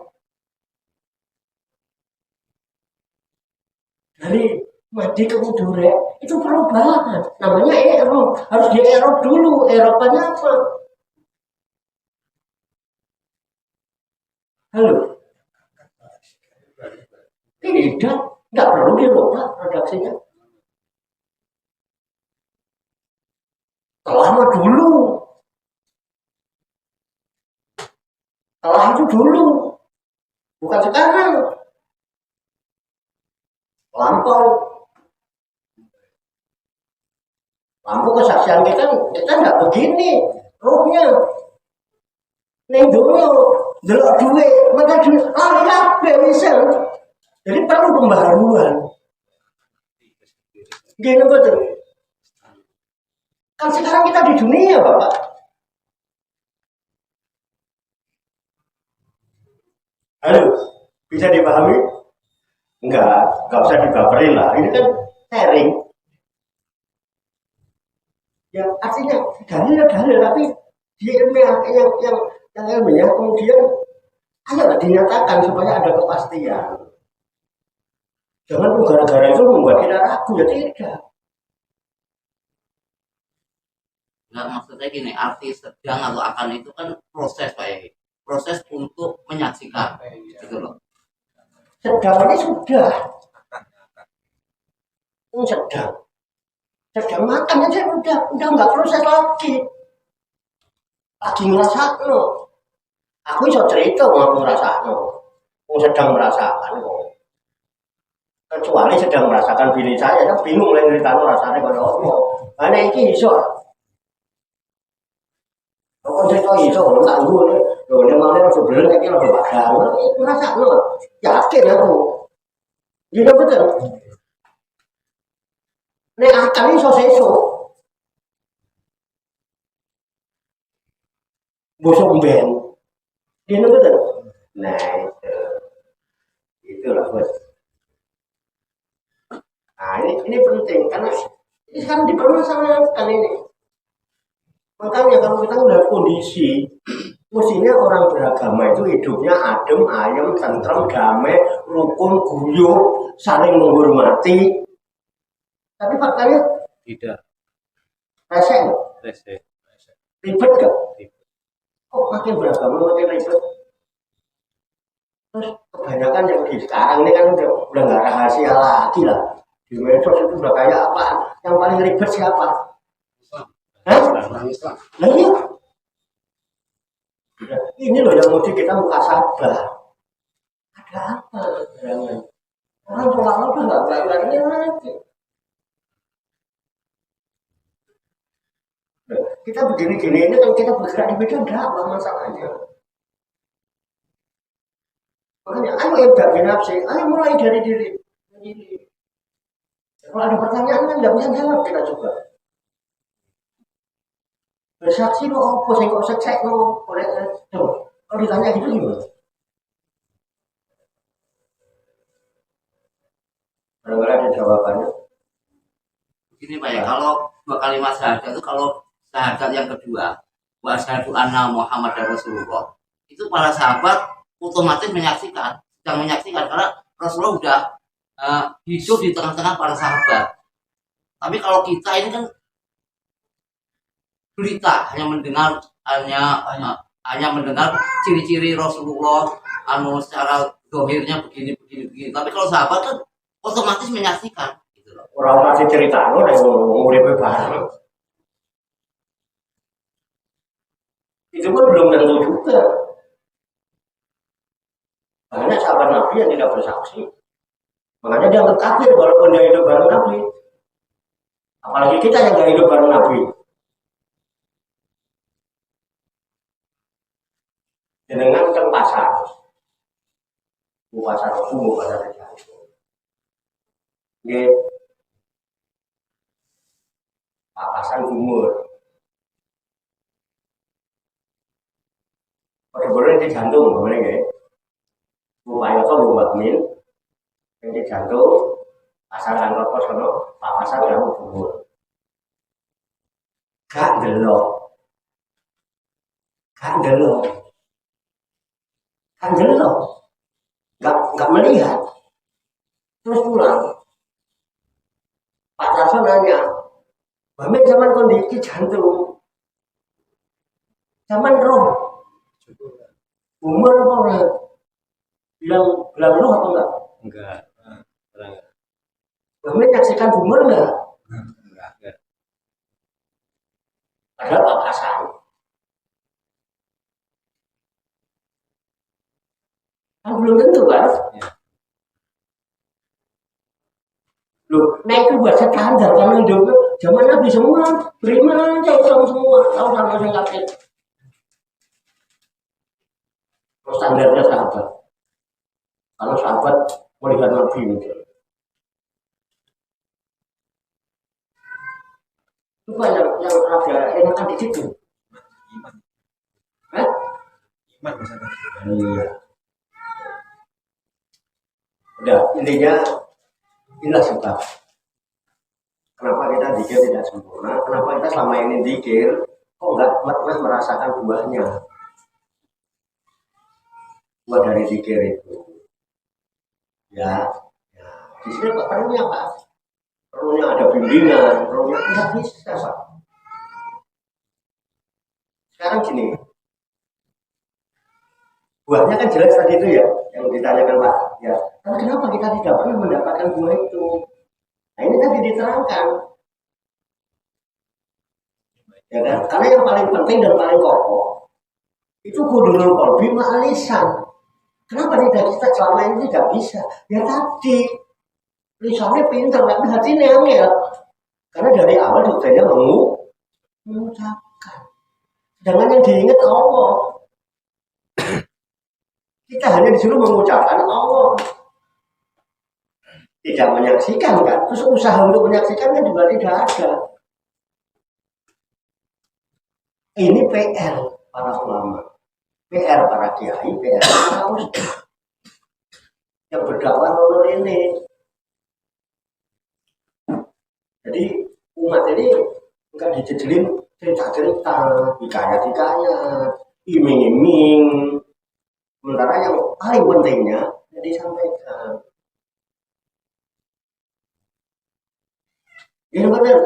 Speaker 1: Dari madi ke mudhari itu perubahan. Namanya i'rab. Harus di i'rab dulu. I'rabannya apa? Halo. Tidak, nggak perlu dirubah redaksinya. Lama dulu. Telah itu dulu. Bukan sekarang. Lampau. Lampu kesaksian kita nggak begini. Rohnya. Neng dulu. Delok duit, maka duit, ya bisa. Jadi perlu pembaharuan. Gini betul. Kan sekarang kita di dunia, Bapak. Halo, bisa dipahami? Enggak usah dibaperin lah. Ini kan sharing. Ya artinya dalil, tapi di ilmiah yang ilmiah kemudian ayolah dinyatakan supaya ada kepastian. Jangan gara-gara itu membuat kita ragu, ya tidak.
Speaker 6: nggak maksudnya gini, arti sedang atau akan itu kan proses Pak Yai. Proses untuk menyaksikan gitu loh.
Speaker 1: Sedang ini sudah. Sedang makan aja udah nggak proses lagi. Lagi ngerasakan loh. Aku bisa cerita mau ngerasakan loh. Sedang merasakan loh. Kecuali sedang merasakan bini saya, kan bingung lah cerita rasanya kalau ngomong. Karena ini iso. Kalau cerita iso, kalau tak gue nih, loh dia malah sebelum kayak lo badan, merasakan loh. Yakin aku. Gitu betul. Nek akan iso seso. Bosok ben. Ini betul. Nah, itulah bos. Nah, ini penting karena ini sekarang dipermasalahkan ini. Makanya kalau kita melihat kondisi, mestinya orang beragama itu hidupnya adem, ayem, tentrem, damai, rukun, guyup, saling menghormati. Tapi faktanya
Speaker 3: Tidak.
Speaker 1: rese,
Speaker 3: Rese.
Speaker 1: ribet gak? Kok makin beragama makin ribet? Terus kebanyakan yang di sekarang ini kan udah nggak rahasia lagi lah. Di medsos itu udah kayak apa? Yang paling ribet siapa? Hah?
Speaker 5: Islam.
Speaker 1: Nah iya. Ini loh yang mesti kita muhasabah. Ada apa? Jangan. Orang tua udah nggak berani lagi. Kita begini-gini ini kalau kita bergerak di bidang dakwah masalahnya. Makanya ayo ibda binafsi, ayo mulai dari diri. Kalau ada pertanyaan kan nggak bisa jawab kita juga. Bersaksi lo apa sih kok secek lo boleh coba. Kalau ditanya gitu gimana? Barangkali ada jawabannya.
Speaker 6: Begini Pak ya, kalau dua kalimat syahadat itu kalau syahadat yang kedua, wa asyhadu anna Muhammadar Rasulullah, itu para sahabat otomatis menyaksikan, sedang menyaksikan karena Rasulullah sudah hidup di tengah-tengah para sahabat. Tapi kalau kita ini kan berita hanya mendengar ciri-ciri Rasulullah secara dohirnya begini. Tapi kalau sahabat kan otomatis menyaksikan gitu loh.
Speaker 1: Orang masih cerita lo nek urip bareng. Itu pun belum tentu juga. Banyak sahabat Nabi yang tidak bersaksi. Makanya dia anggap kafir walaupun dia hidup bareng Nabi. Apalagi kita yang gak hidup bareng Nabi. Dengan ke pasar. Pasar umum, pasar rejang. Nggih. Papasan umur. Boleh di jantung, boleh nggih. Upaya kok buat min. Yang di jantung, pasaran rokok sono, papasan yang umur. Gak delok. Gak melihat. Terus pulang. Pak Tarso nanya, Bamin zaman kondisi jantung, zaman roh, umur apa enggak? Bilang roh apa enggak?
Speaker 3: Enggak.
Speaker 1: Bamin nyaksikan umur enggak?
Speaker 3: Enggak.
Speaker 1: Padahal papasan. Kan belum tentu kan?
Speaker 3: Ya.
Speaker 1: Loh, nah itu buat standar karena hidupnya zaman Nabi semua beriman aja Islam semua tahu sama saya kafir. Standarnya sahabat. Kalau sahabat melihat Nabi gitu. Itu banyak yang ada enakan di situ.
Speaker 4: Iman.
Speaker 1: Hah?
Speaker 4: Iman misalnya.
Speaker 1: Iya. Udah, intinya inilah sebab kenapa kita zikir tidak sempurna, kenapa kita selama ini zikir kok nggak pernah merasakan buahnya. Buah dari zikir itu ya di sini Pak perlunya Pak, perlunya ada bimbingan, perlunya nggak bisa Pak. Sekarang gini, buahnya kan jelas tadi itu ya yang ditanyakan Pak ya. Tapi kenapa kita tidak pernah mendapatkan buah itu? Nah ini tadi diterangkan. Ya kan? Karena yang paling penting dan paling kokoh itu kudunul qalbi ma'alisan. Kenapa tidak kita selama ini tidak bisa? Ya tadi lisannya pintar tapi hatinya angel. Karena dari awal doktrinnya mengucapkan. Sedangkan yang diingat Allah. Kita hanya disuruh mengucapkan Allah. Tidak menyaksikan kan? Terus usaha untuk menyaksikan kan juga tidak ada. Ini PR para ulama, PR para kiai, PR para ustaz yang berdakwah menurut ini. Jadi umat ini enggak dijejelin cerita-cerita, hikayat-hikayat, iming-iming. Sementara yang paling pentingnya yang disampaikan. Ini benar.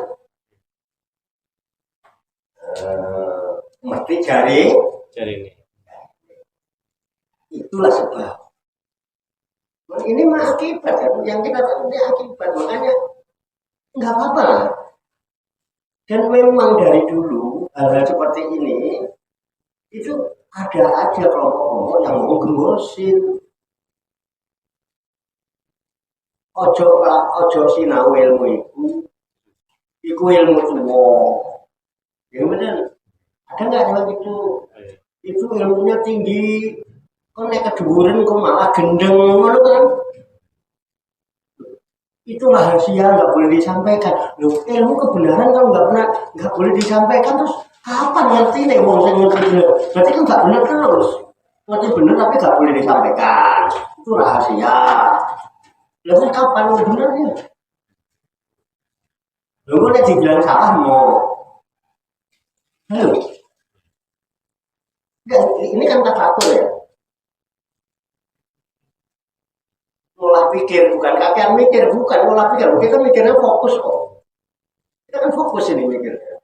Speaker 1: Mesti cari
Speaker 3: ini.
Speaker 1: Itulah sebab. Ini mah akibat yang kita tahu ini akibat, makanya nggak apa-apa lah. Dan memang dari dulu hal-hal seperti ini itu ada aja kelompok-kelompok yang mau gembosin. Ojo sinau ilmu iku ilmu tua. Ya benar. Ada nggak yang itu? Itu ilmunya tinggi. Kok nek keduren kok malah gendeng ngono kan. Itu rahasia nggak boleh disampaikan. Loh, ilmu kebenaran kalau nggak boleh disampaikan terus kapan ngerti nih wong sing ngerti bener? Berarti kan nggak bener terus. Ngerti bener tapi nggak boleh disampaikan. Itu rahasia. Lalu kapan benernya? Lalu nek dibilang salah mau. Halo. Enggak, ini kan tafakur ya. Olah pikir bukan kakean mikir, bukan olah pikir. Kita mikirnya fokus kok. Kita kan fokus ini mikirnya.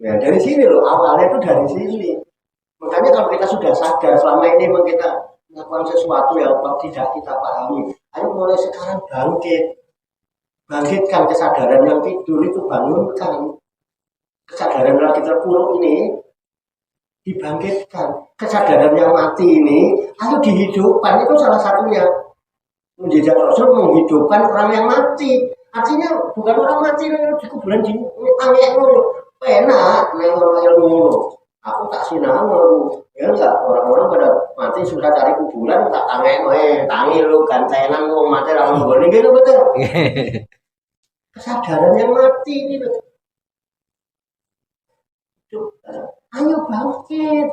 Speaker 1: Ya dari sini loh, awalnya itu dari sini. Makanya kalau kita sudah sadar selama ini memang kita melakukan sesuatu yang tidak kita pahami, ayo mulai sekarang bangkitkan kesadaran yang tidur itu, bangunkan kesadaran yang kita terpuruk ini, dibangkitkan. Kesadaran yang mati ini ayo dihidupkan. Itu salah satunya. Menjejak Rasul menghidupkan orang yang mati. Artinya bukan orang mati yang di kuburan di angin enak nengok ilmu. Aku tak sinau ya enggak, orang-orang pada mati sudah cari kuburan tak tangi lu gantenan wong mati ra nggone gitu betul. Kesadaran yang mati ini loh. Ayo bangkit.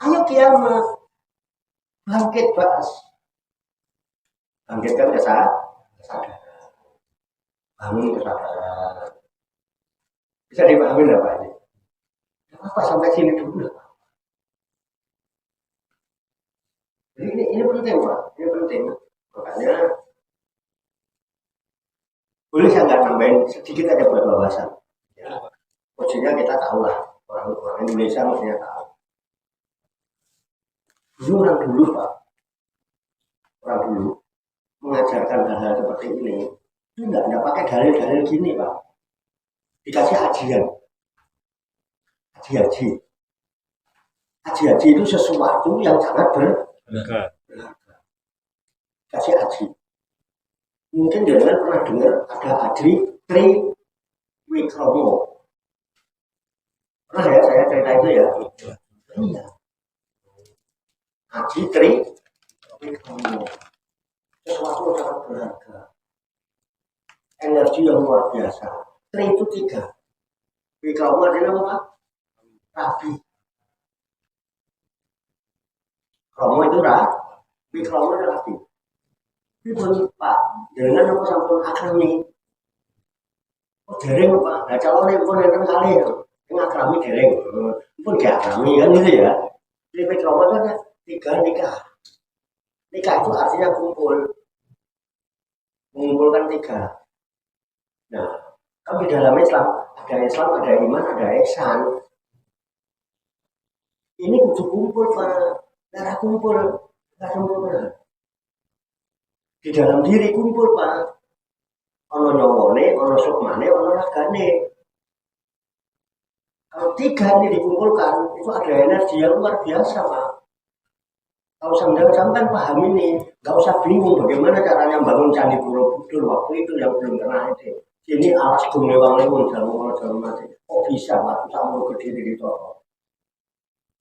Speaker 1: Ayo kiamat. Bangkit, Bas. Bangkitkan kesadaran. Bangun kesadaran. Bisa dipahami enggak, Pak? Apa sampai sini dulu? Jadi ini penting, Pak. Ini penting. Makanya boleh saya nggak nambahin sedikit aja buat wawasan. Ya. Maksudnya kita tahu lah, orang Indonesia maksudnya tahu. Orang dulu Pak, orang dulu mengajarkan hal-hal seperti ini, itu nggak pakai dalil-dalil gini Pak. Dikasih ajian, haji itu sesuatu yang sangat berharga. Kasih haji. Mungkin jangan pernah dengar ada Adri Tri Wikromo. Pernah ya saya cerita itu ya? Iya. Haji Tri Wikromo. Sesuatu yang sangat berharga. Energi yang luar biasa. Tri itu 3. Wikromo adalah apa? Rabi. Kromo itu Wikromo itu rabi. Ini pun Pak, jangan apa sampun akrami. Oh dereng Pak, nah calonnya pun yang kali yang akrami dereng. Pun gak akrami kan gitu ya. Jadi Wikromo itu ada 3 nikah. Nikah itu artinya kumpul. Mengumpulkan 3. Nah, kan di dalam Islam, ada iman, ada ihsan. Ini kudu kumpul Pak. Darah kumpul, di dalam diri kumpul Pak. Ono nyawone, ono sukmane, ono ragane. Kalau 3 ini dikumpulkan, itu ada energi yang luar biasa Pak. Kalau sampai paham ini, nggak usah bingung bagaimana caranya bangun Candi Borobudur waktu itu yang belum pernah ada. Ini alas gumewang-lewang dalam mati. Kok bisa Pak? Bisa mau ke diri gitu.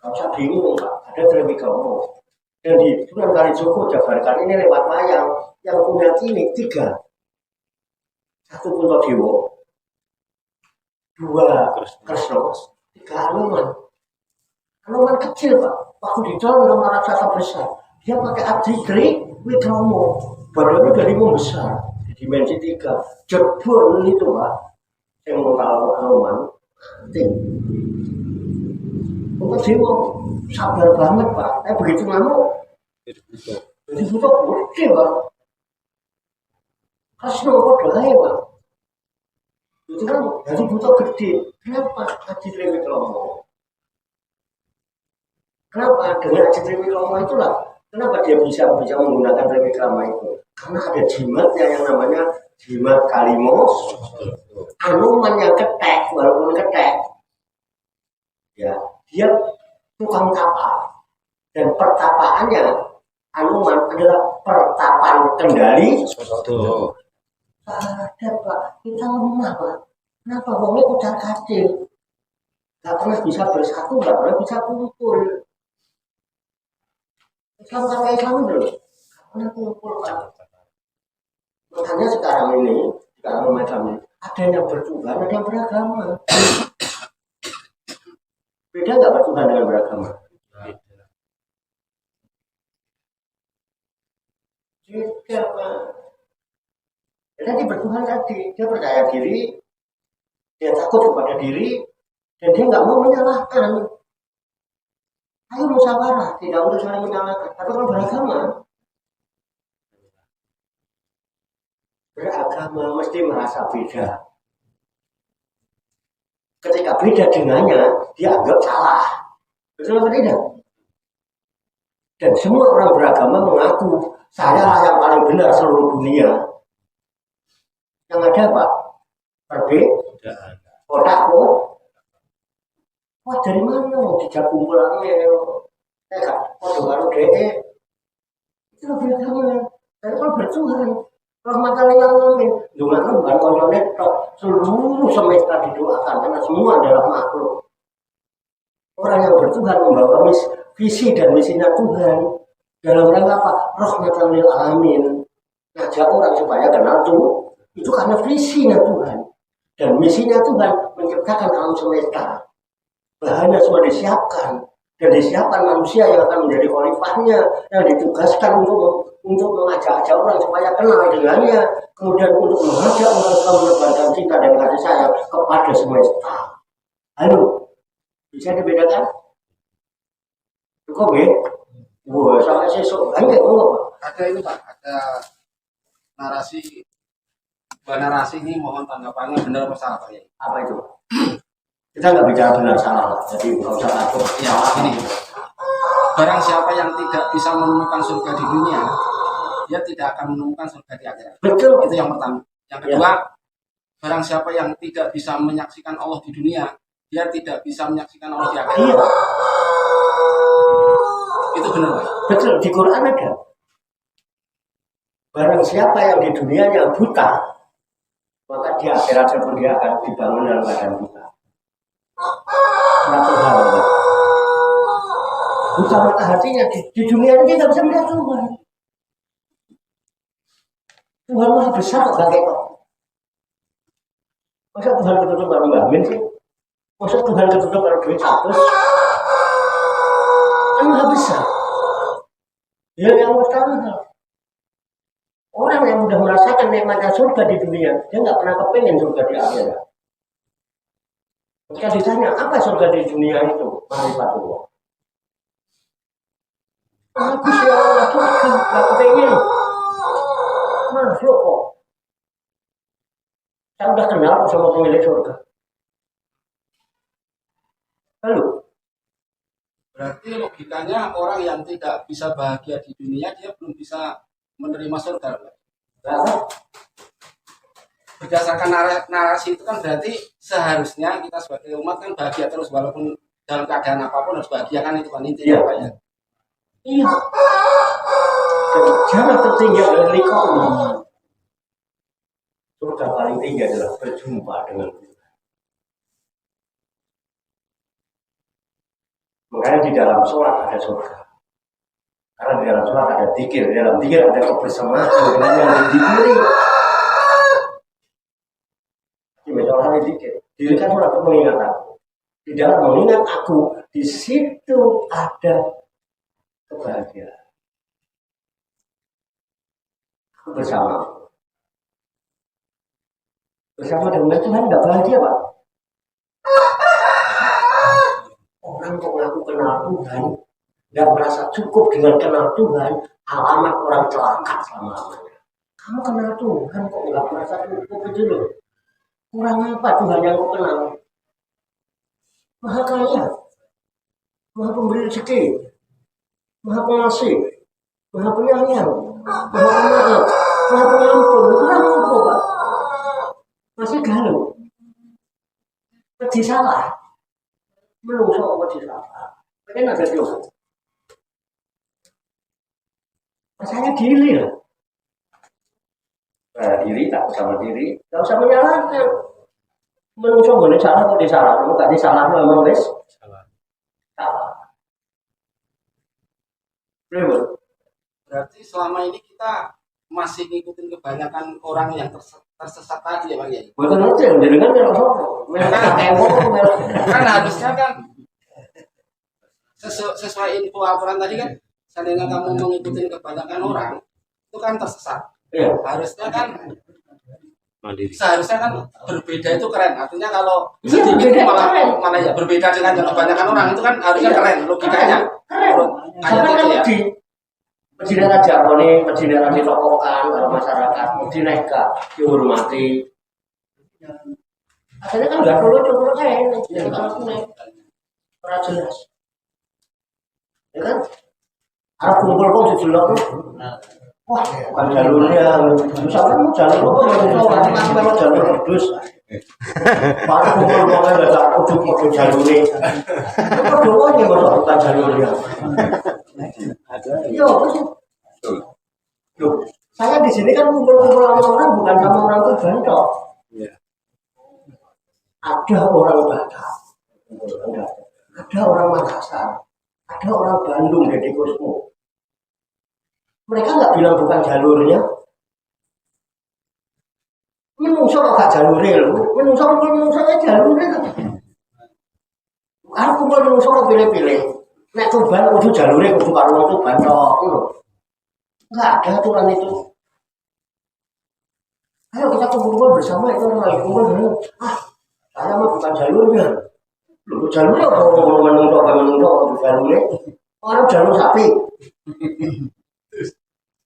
Speaker 1: Gak usah bingung Pak, ada Tri Wikromo. Dan di Sunan Kalijogo jabarkan ini lewat wayang yang punya kini 3. 1 Puntadewa, 2 Kresna, 3 Anoman. Anoman kecil Pak, waktu ditolong sama raksasa besar. Dia pakai Adri Tri Wikromo, badannya dari membesar, di dimensi 3. Jebol itu Pak, yang mau kalau Anoman, Dewa sabar banget Pak. Begitu ngamuk jadi butuh gede Pak. Kasih kok doain Pak. Itu kan jadi butuh gede. Kenapa Haji Tri Wikromo? Kenapa dengan Haji Tri Wikromo itulah? Kenapa dia bisa menggunakan Tri Wikromo itu? Karena ada jimatnya yang namanya jimat Kalimo. Anoman yang ketek, walaupun ketek. Ya, dia tukang tapa dan pertapaannya Anoman adalah pertapaan kendali sesuatu. Ada Pak, kita lemah Pak. Kenapa wongnya udah kacil? Gak pernah bisa bersatu, gak pernah bisa kumpul. Islam kan kayak Islam dulu. Kapan aku ngumpulkan? Makanya sekarang ini, sekarang macam ini, ada yang bertuhan, ada yang beragama. Beda nggak bertuhan dengan beragama? Beda, Pak. Jadi bertuhan tadi, dia percaya diri, dia takut kepada diri, dan dia nggak mau menyalahkan. Ayo musyawarah, tidak untuk saling menyalahkan. Tapi kalau beragama mesti merasa beda. Ketika beda dengannya, dia anggap salah. Betul atau tidak? Dan semua orang beragama mengaku, saya lah yang paling benar seluruh dunia. Yang ada apa? Perbedaan. Kotakku. Wah dari mana mau dijak kumpulannya? Kan, waduh kalau DE itu beragama. Dan kalau bertuhan, rahmatan lil alamin. Doakan bukan kontrolnya seluruh semesta didoakan karena semua adalah makhluk. Orang yang bertuhan membawa visi dan misinya Tuhan dalam rangka apa? Rahmatan lil alamin. Ngajak orang supaya kenal Tuhan. Itu karena visinya Tuhan dan misinya Tuhan menciptakan alam semesta. Bahannya semua disiapkan dan disiapkan manusia yang akan menjadi khalifahnya yang ditugaskan untuk mengajak orang supaya kenal dengannya, kemudian untuk mengajak orang menebarkan cinta dan kasih sayang kepada semesta. Halo, bisa dibedakan? Cukup ya? Wah, sampai sesuk enggak apa?
Speaker 5: Ada ini Pak, ada narasi. Narasi ini mohon tanggapannya benar apa salah Pak ya?
Speaker 1: Apa itu? Kita nggak bicara benar salah, jadi nggak usah takut.
Speaker 5: Ya, ini. Barang siapa yang tidak bisa menemukan surga di dunia, dia tidak akan menemukan surga di akhirat.
Speaker 1: Betul.
Speaker 5: Itu yang pertama. Yang kedua, barang siapa yang tidak bisa menyaksikan Allah di dunia, dia tidak bisa menyaksikan Allah di akhirat.
Speaker 1: Iya.
Speaker 5: Itu benar Pak?
Speaker 1: Betul, di Quran ada. Barang siapa yang di dunianya buta, maka di akhirat pun dia akan dibangun dalam keadaan buta. Satu hal, buta mata hatinya di dunia ini kita bisa melihat Tuhan. Tuhan maha besar kok gak kayak. Masa Tuhan ketutup baru bangun sih? Masa Tuhan ketutup baru duit 100? Kan maha besar. Ya yang pertama, orang yang sudah merasakan nikmatnya surga di dunia, dia nggak pernah kepingin surga di akhirat. Ketika ditanya, apa surga di dunia itu? Ma'rifatullah. Bagus ya Allah, surga, nggak kepingin. Masuk kok. Saya udah kenal sama pemilik surga. Lalu?
Speaker 5: Berarti logikanya orang yang tidak bisa bahagia di dunia, dia belum bisa menerima surga.
Speaker 1: Kenapa?
Speaker 5: Berdasarkan narasi itu kan berarti seharusnya kita sebagai umat kan bahagia terus walaupun dalam keadaan apapun harus bahagia kan itu kan intinya
Speaker 1: Iya.
Speaker 5: Pak ya.
Speaker 1: Iya. Jangan tertinggal dari kaum. Surga paling tinggi adalah berjumpa dengan Tuhan. Makanya di dalam sholat ada surga. Karena di dalam sholat ada zikir, di dalam zikir ada kebersamaan dengan yang didikiri. Misalnya zikir, diri kan sholat itu mengingat aku. Di dalam mengingat aku, di situ ada kebahagiaan. Aku bersama dengan Tuhan nggak bahagia Pak. Orang kok ngaku kenal Tuhan, nggak merasa cukup dengan kenal Tuhan, alamat orang celaka selama-lamanya. Kamu kenal Tuhan kok nggak merasa cukup itu loh. Kurang apa Tuhan yang kau kenal? Maha kaya, maha pemberi rezeki, maha pengasih, maha penyayang, maha pemaaf, maha pengampun. Kurang apa Pak? Masih galau. Pedih salah. Belum soal pedih salah. Pengen ada dosa. Rasanya diri lah. Diri tak sama diri, tak usah menyalahkan. Menungso boleh salah kok disalah, kamu gak disalah memang wes
Speaker 3: Salah.
Speaker 1: salah. Ribut.
Speaker 5: Berarti selama ini kita masih ngikutin kebanyakan orang yang tersesat tadi ya Bang Yai.
Speaker 1: Bukan ngerti, jadi kan melok sopo. Melok tembok, melok.
Speaker 5: Kan harusnya kan sesuai info laporan tadi kan, seandainya kamu mengikuti kebanyakan orang itu kan tersesat.
Speaker 1: Iya.
Speaker 5: Harusnya kan
Speaker 3: Mandiri.
Speaker 5: seharusnya kan berbeda itu keren. Artinya kalau
Speaker 1: Iya,
Speaker 5: sedikit
Speaker 1: berbeda,
Speaker 5: malah
Speaker 1: keren.
Speaker 5: malah ya berbeda dengan yang kebanyakan orang itu kan harusnya
Speaker 1: Iya,
Speaker 5: keren logikanya.
Speaker 1: Keren.
Speaker 5: Kayak
Speaker 1: Karena
Speaker 5: gitu
Speaker 1: kan
Speaker 5: ya.
Speaker 1: di raja ini, medina ditokohkan oleh masyarakat, medina dihormati. Akhirnya kan nggak perlu cukup kayak ini, jadi kalau naik, ora jelas. Ya kan? Arab kumpul kok dijelok. Wah, bukan jalurnya. Misalkan mau jalur apa? Mau jalur pedus. Baru kumpul kok nggak ada kudu jalurnya. Itu doanya masuk bukan jalurnya. Iya, betul. Loh, saya di sini kan kumpul-kumpul sama orang bukan sama orang Tuban toh.
Speaker 3: Iya.
Speaker 1: Ada orang Batak, ada orang Makassar, ada orang Bandung jadi Kusmo. Mereka nggak bilang bukan jalurnya. Menungso kok gak jalurnya loh. Menungso aja jalurnya. Aku kumpul menungso kok pilih-pilih. Nek Tuban kudu jalurnya kudu karo wong Tuban tok. Enggak ada aturan itu. Ayo kita kumpul bersama itu orang lagi kumpul dulu. Saya mah bukan jalurnya. Lu jalurnya kalau menunggu jalurnya. Orang jalur sapi.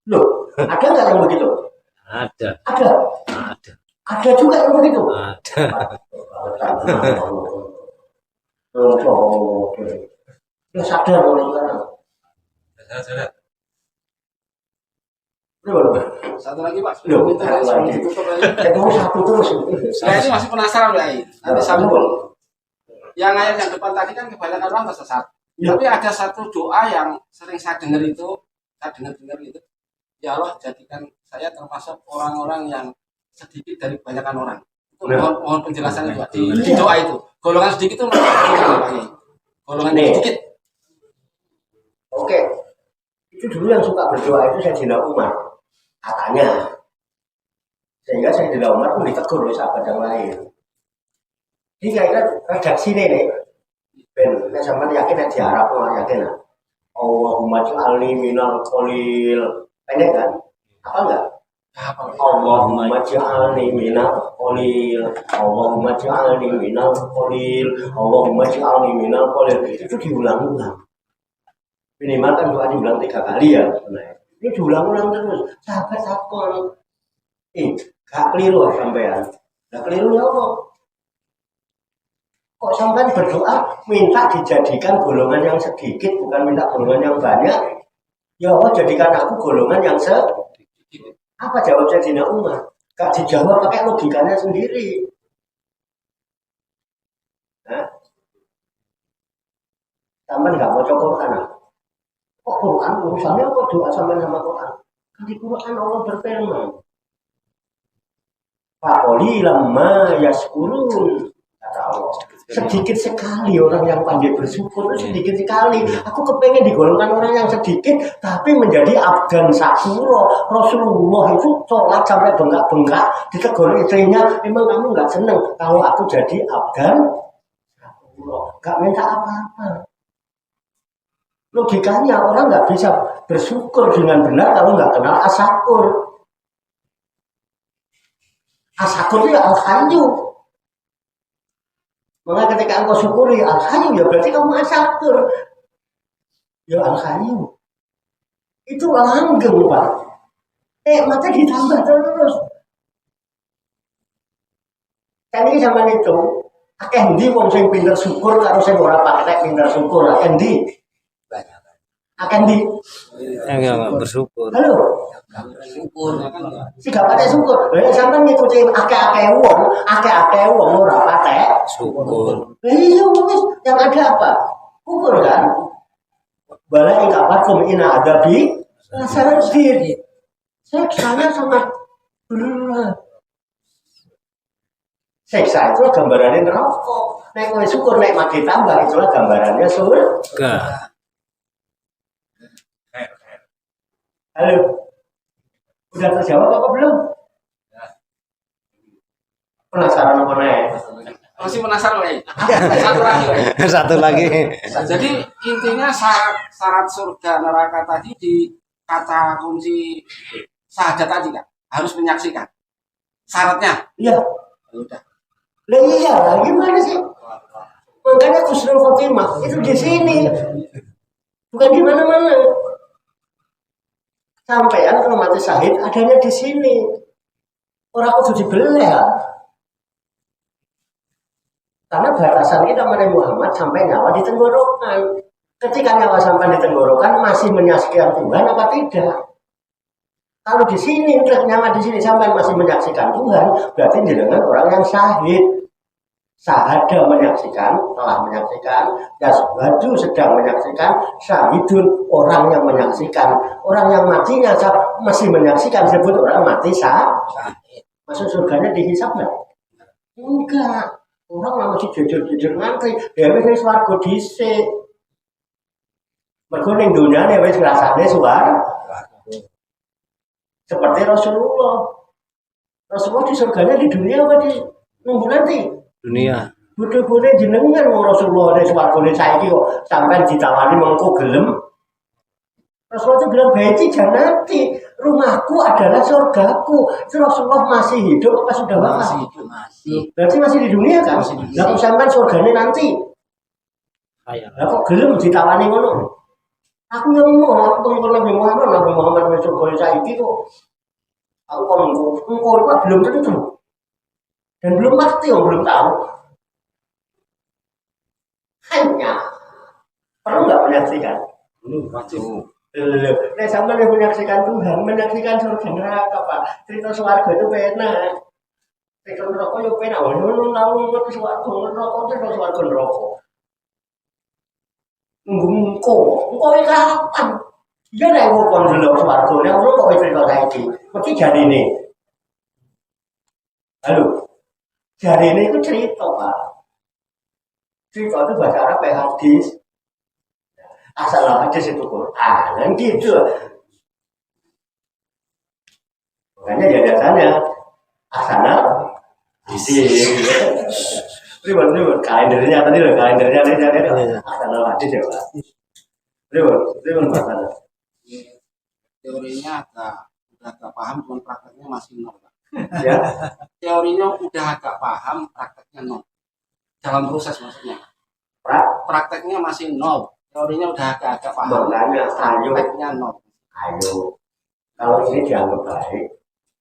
Speaker 1: Loh, ada nggak yang begitu?
Speaker 3: Ada.
Speaker 1: Ada.
Speaker 3: Ada.
Speaker 1: Ada juga yang begitu.
Speaker 3: Ada.
Speaker 1: Ya sadar mulai sekarang.
Speaker 4: Sadar.
Speaker 5: Satu lagi Pak,
Speaker 1: Loh,
Speaker 5: sebelum itu
Speaker 1: satu lagi.
Speaker 5: ditutup lagi.
Speaker 1: Mau satu terus.
Speaker 5: Saya ini masih penasaran Yai. Nanti sambung. Yang ayat yang depan tadi kan kebanyakan orang tersesat.
Speaker 1: Ya.
Speaker 5: Tapi ada satu doa yang sering saya dengar itu, ya Allah jadikan saya termasuk orang-orang yang sedikit dari kebanyakan orang. Itu
Speaker 1: Ya.
Speaker 5: mohon penjelasannya Pak di doa itu. Golongan sedikit itu gimana, Pak Yai? Golongan
Speaker 1: Nih.
Speaker 5: sedikit.
Speaker 1: Oke. Itu dulu yang suka berdoa itu Sayyidina Umar. Katanya. Sehingga Sayyidina Umar pun ditegur oleh sahabat yang lain. Ini kira-kira redaksi nih. Ben, sama yakin di Arab orang yakin lah. Allahumma ja'alni minal qalil. Pendek kan? Apa enggak? Allahumma ja'alni minal qalil. Allahumma ja'alni minal qalil. Allahumma ja'alni minal qalil. Itu diulang-ulang. Minimal kan doa diulang 3 kali ya. Ini diulang-ulang terus. Sahabat takon. Gak keliru sampean. Gak keliru ya apa? Kok sampai berdoa minta dijadikan golongan yang sedikit, bukan minta golongan yang banyak. Ya Allah jadikan aku golongan yang sedikit. Apa jawab Sayyidina Umar? Gak dijawab pakai logikanya sendiri. Hah? Sampai nggak mau Quran? Kok Quran urusannya kok doa sampai sama Quran? Kan di Quran Allah berfirman. Faqoli lamma yaskurun. Kata Allah. Sedikit sekali orang yang pandai bersyukur, sedikit sekali. Aku kepengen digolongkan orang yang sedikit, tapi menjadi abdan sakuro. Rasulullah itu sholat sampai bengkak-bengkak, ditegur istrinya, memang kamu nggak seneng kalau aku jadi abdan sakuro, nggak minta apa-apa. Logikanya orang nggak bisa bersyukur dengan benar kalau nggak kenal asakur. Asakur itu al-hayyu. Maka ketika engkau syukuri al-hayyu, ya berarti kamu asakur. Ya al-hayyu. Itu langgeng, Pak. Maka ditambah terus. Kan ini sama itu. Akeh ndi wong sing pinter syukur karo sing ora patek pinter syukur. Akeh ndi?
Speaker 6: Banyak.
Speaker 1: Akeh ndi?
Speaker 3: Enggak bersyukur.
Speaker 1: Halo.
Speaker 6: Syukur.
Speaker 1: Si gak patek syukur. Lah sampean ngikuti akeh-akeh wong ora patek
Speaker 3: Syukur.
Speaker 1: iya wis, yang ada apa? Syukur kan? Bala ing kabarkum ina adabi sadir. Seksanya sangat berat. Seksa itu gambarannya neraka. Nek kowe syukur nek mati tambah itulah gambarannya surga.
Speaker 3: Enggak.
Speaker 1: Halo, udah terjawab apa belum? Penasaran apa nih?
Speaker 5: Masih penasaran lagi. Satu lagi. Wei.
Speaker 3: Satu lagi.
Speaker 5: Jadi intinya syarat surga neraka tadi di kata kunci syahadat tadi kan harus menyaksikan. Syaratnya.
Speaker 1: Iya.
Speaker 5: Udah.
Speaker 1: Lah iya, gimana sih? Makanya Husnul Khotimah itu di sini, bukan di mana-mana. Sampean kalau mati syahid adanya di sini. Orang kudu dibeleh. Karena batasan kita pada Muhammad sampai nyawa di tenggorokan. Ketika nyawa sampai di tenggorokan masih menyaksikan Tuhan apa tidak? Kalau di sini nyawa di sini sampai masih menyaksikan Tuhan, berarti jenengan orang yang syahid. Sahada menyaksikan, telah menyaksikan, yasbadu sedang menyaksikan, syahidun orang yang menyaksikan, orang yang matinya masih menyaksikan disebut orang mati syahid. Masuk surganya dihisab nggak? Enggak. Orang masih jujur-jujur ngantri, ya wis swarga dhisik. Mergo ning dunyane wis rasane swarga. Seperti Rasulullah. Rasulullah di surganya di dunia apa di nunggu nanti?
Speaker 3: Dunia.
Speaker 1: Bodoh-bodoh jenengan wong Rasulullah ning swargane saiki kok sampean ditawani mengko gelem. Rasulullah itu bilang baiti jannati, rumahku adalah surgaku. Itu Rasulullah masih hidup apa sudah wafat?
Speaker 6: Masih hidup, masih.
Speaker 1: Berarti masih di dunia kan?
Speaker 6: Masih di dunia.
Speaker 1: Lah kok sampean surgane nanti?
Speaker 3: Kaya.
Speaker 1: Lah kok gelem ditawani ngono? Aku yang mau, aku pengikut Nabi Muhammad besok boleh saiki kok. Aku engkau itu belum tentu. Dan belum pasti, belum tahu. Hanya perlu nggak menyaksikan?
Speaker 5: Wajib.
Speaker 1: Nah, sama yang menyaksikan Tuhan, menyaksikan surga neraka, Pak. Cerita swarga itu enak. Cerita neraka itu enak. Lu tahu ngerti swarga neraka, cerita swarga neraka. Engko iki kapan? Ya nek kok kon delok swarga, nek ora kok cerita saiki. Mesti jarine. Halo. Jarine iku cerita, Pak. Cerita itu bahasa Arab kayak hadis. Asal hadis itu Quran, kan gitu. Makanya ya dasarnya asana di sini. Ribet kalendernya tadi loh, kalendernya asana hadis ya Pak. Ribet bahasa.
Speaker 5: Teorinya udah agak paham, cuma prakteknya masih nol.
Speaker 1: Ya.
Speaker 5: Teorinya udah agak paham, prakteknya nol. Dalam proses maksudnya. Prakteknya masih nol. Teorinya udah agak paham.
Speaker 1: Makanya
Speaker 5: prakteknya nol.
Speaker 1: Ayo. Kalau ini dianggap baik,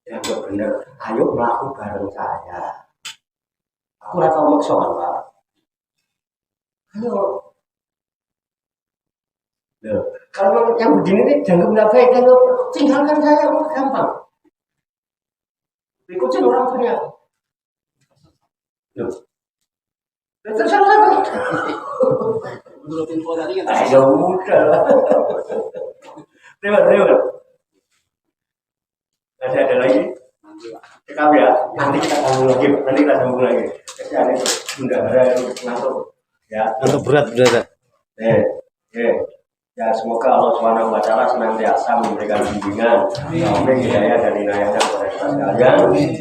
Speaker 1: dianggap benar, ayo melakukan bareng saya. Aku rasa maksa Pak. Ayo. Loh, kalau yang begini ini dianggap nggak baik, dianggap tinggalkan saya, gampang. Ikutin orang banyak. Loh. Terserah.
Speaker 5: Menurut info tadi kan
Speaker 1: Ayo mudah. Lewat. Masih ada lagi? Cekap ya. Nanti kita sambung lagi. Jadi ada itu bendahara yang ngantuk. Ya.
Speaker 3: Untuk berat berada.
Speaker 1: Ya semoga Allah Subhanahu wa taala senantiasa memberikan bimbingan, taufik hidayah dan inayahnya kepada kita sekalian,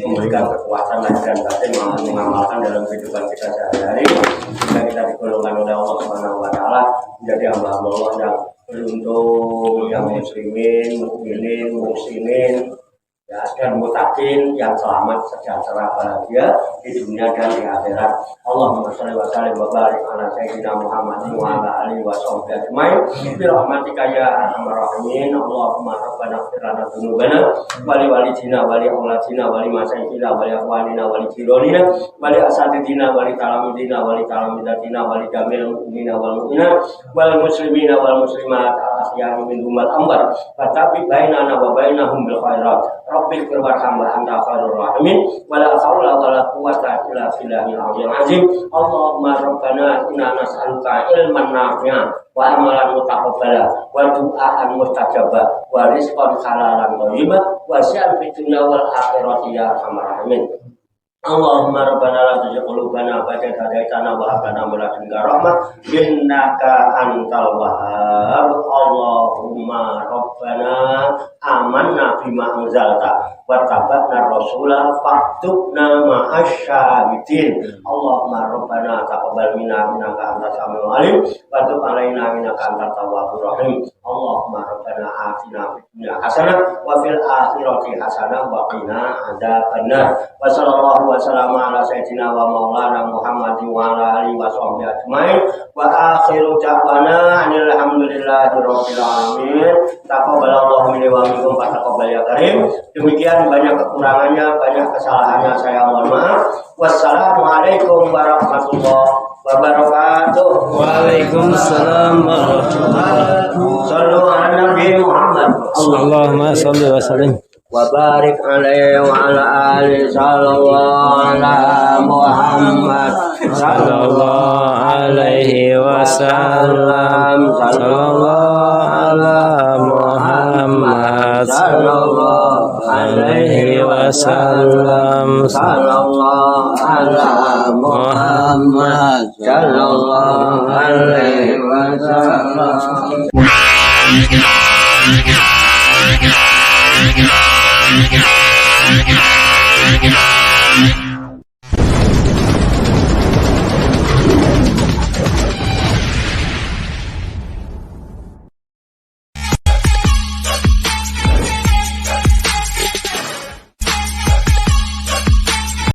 Speaker 1: memberikan kekuatan lahir dan batin mengamalkan dalam kehidupan kita sehari-hari, sehingga kita digolongkan oleh Allah Subhanahu wa taala menjadi hamba-hamba Allah yang beruntung, yang muslimin, mukminin, muhsinin, ya, dan mutakin yang selamat, sejahtera, bahagia di dunia dan di akhirat. Allahumma sholli wa sallim wa barik ala sayyidina Muhammadin wa ala alihi wa sahbihi ajmain bi rahmatika ya arhamar rahimin. Allahumma rabbana ighfir lana dzunubana wa li walidina wa li auladina wa li masyaykhina wa li akhwanina wa li jiranina wa li asatidina wa li talamidina wa li talamidatina wa li jamil mu'minina wal mu'minat wal muslimina wal muslimat al ahya'i minhum wal amwat wa tabi bainana wa bainahum bil khairat. Rabbil firwarham wa anta khairur rahimin wa la haula wa la quwwata illa billahil aliyyil azim. Allahumma rabbana inna nas'aluka ilman nafi'an wa amalan mutaqabbala wa du'aan mustajaba wa rizqan halalan thayyiban wa syi'an fid dunya wal akhirati ya arhamar rahimin. Allahumma rabbana la tuzigh qulubana ba'da idh hadaytana wa hab lana min ladunka rahmah innaka antal wahhab. Allahumma rabbana amanna bima anzalta wa tabatna rasula faktubna ma'asyahidin. Allahumma rabbana taqabbal minna innaka antas samiul alim wa tub alaina innaka antat tawwabur rahim. Allahumma rabbana atina fid dunya hasanah wa fil akhirati hasanah wa qina adzabannar. Wa sallallahu wa sallama ala sayyidina wa maulana Muhammadin wa ala alihi wa sahbihi ajmain. Wa akhiru da'wana alhamdulillahi rabbil alamin. Taqabbalallahu minni wa minkum wa taqabbal ya karim. Demikian, banyak kekurangannya, banyak kesalahannya, saya mohon maaf. Wassalamualaikum warahmatullahi wabarakatuh.
Speaker 3: Waalaikumsalam warahmatullahi wabarakatuh.
Speaker 1: Sallu ala Nabi Muhammad.
Speaker 3: Allahumma sholli wa sallim.
Speaker 1: Wa barik alaihi wa ala ali sallallahu ala Muhammad
Speaker 3: Sallallahu alaihi wasallam. Sallallahu ala Muhammad sallallahu alaihi wasallam.
Speaker 1: sallallahu ala Muhammad sallallahu alaihi wasallam.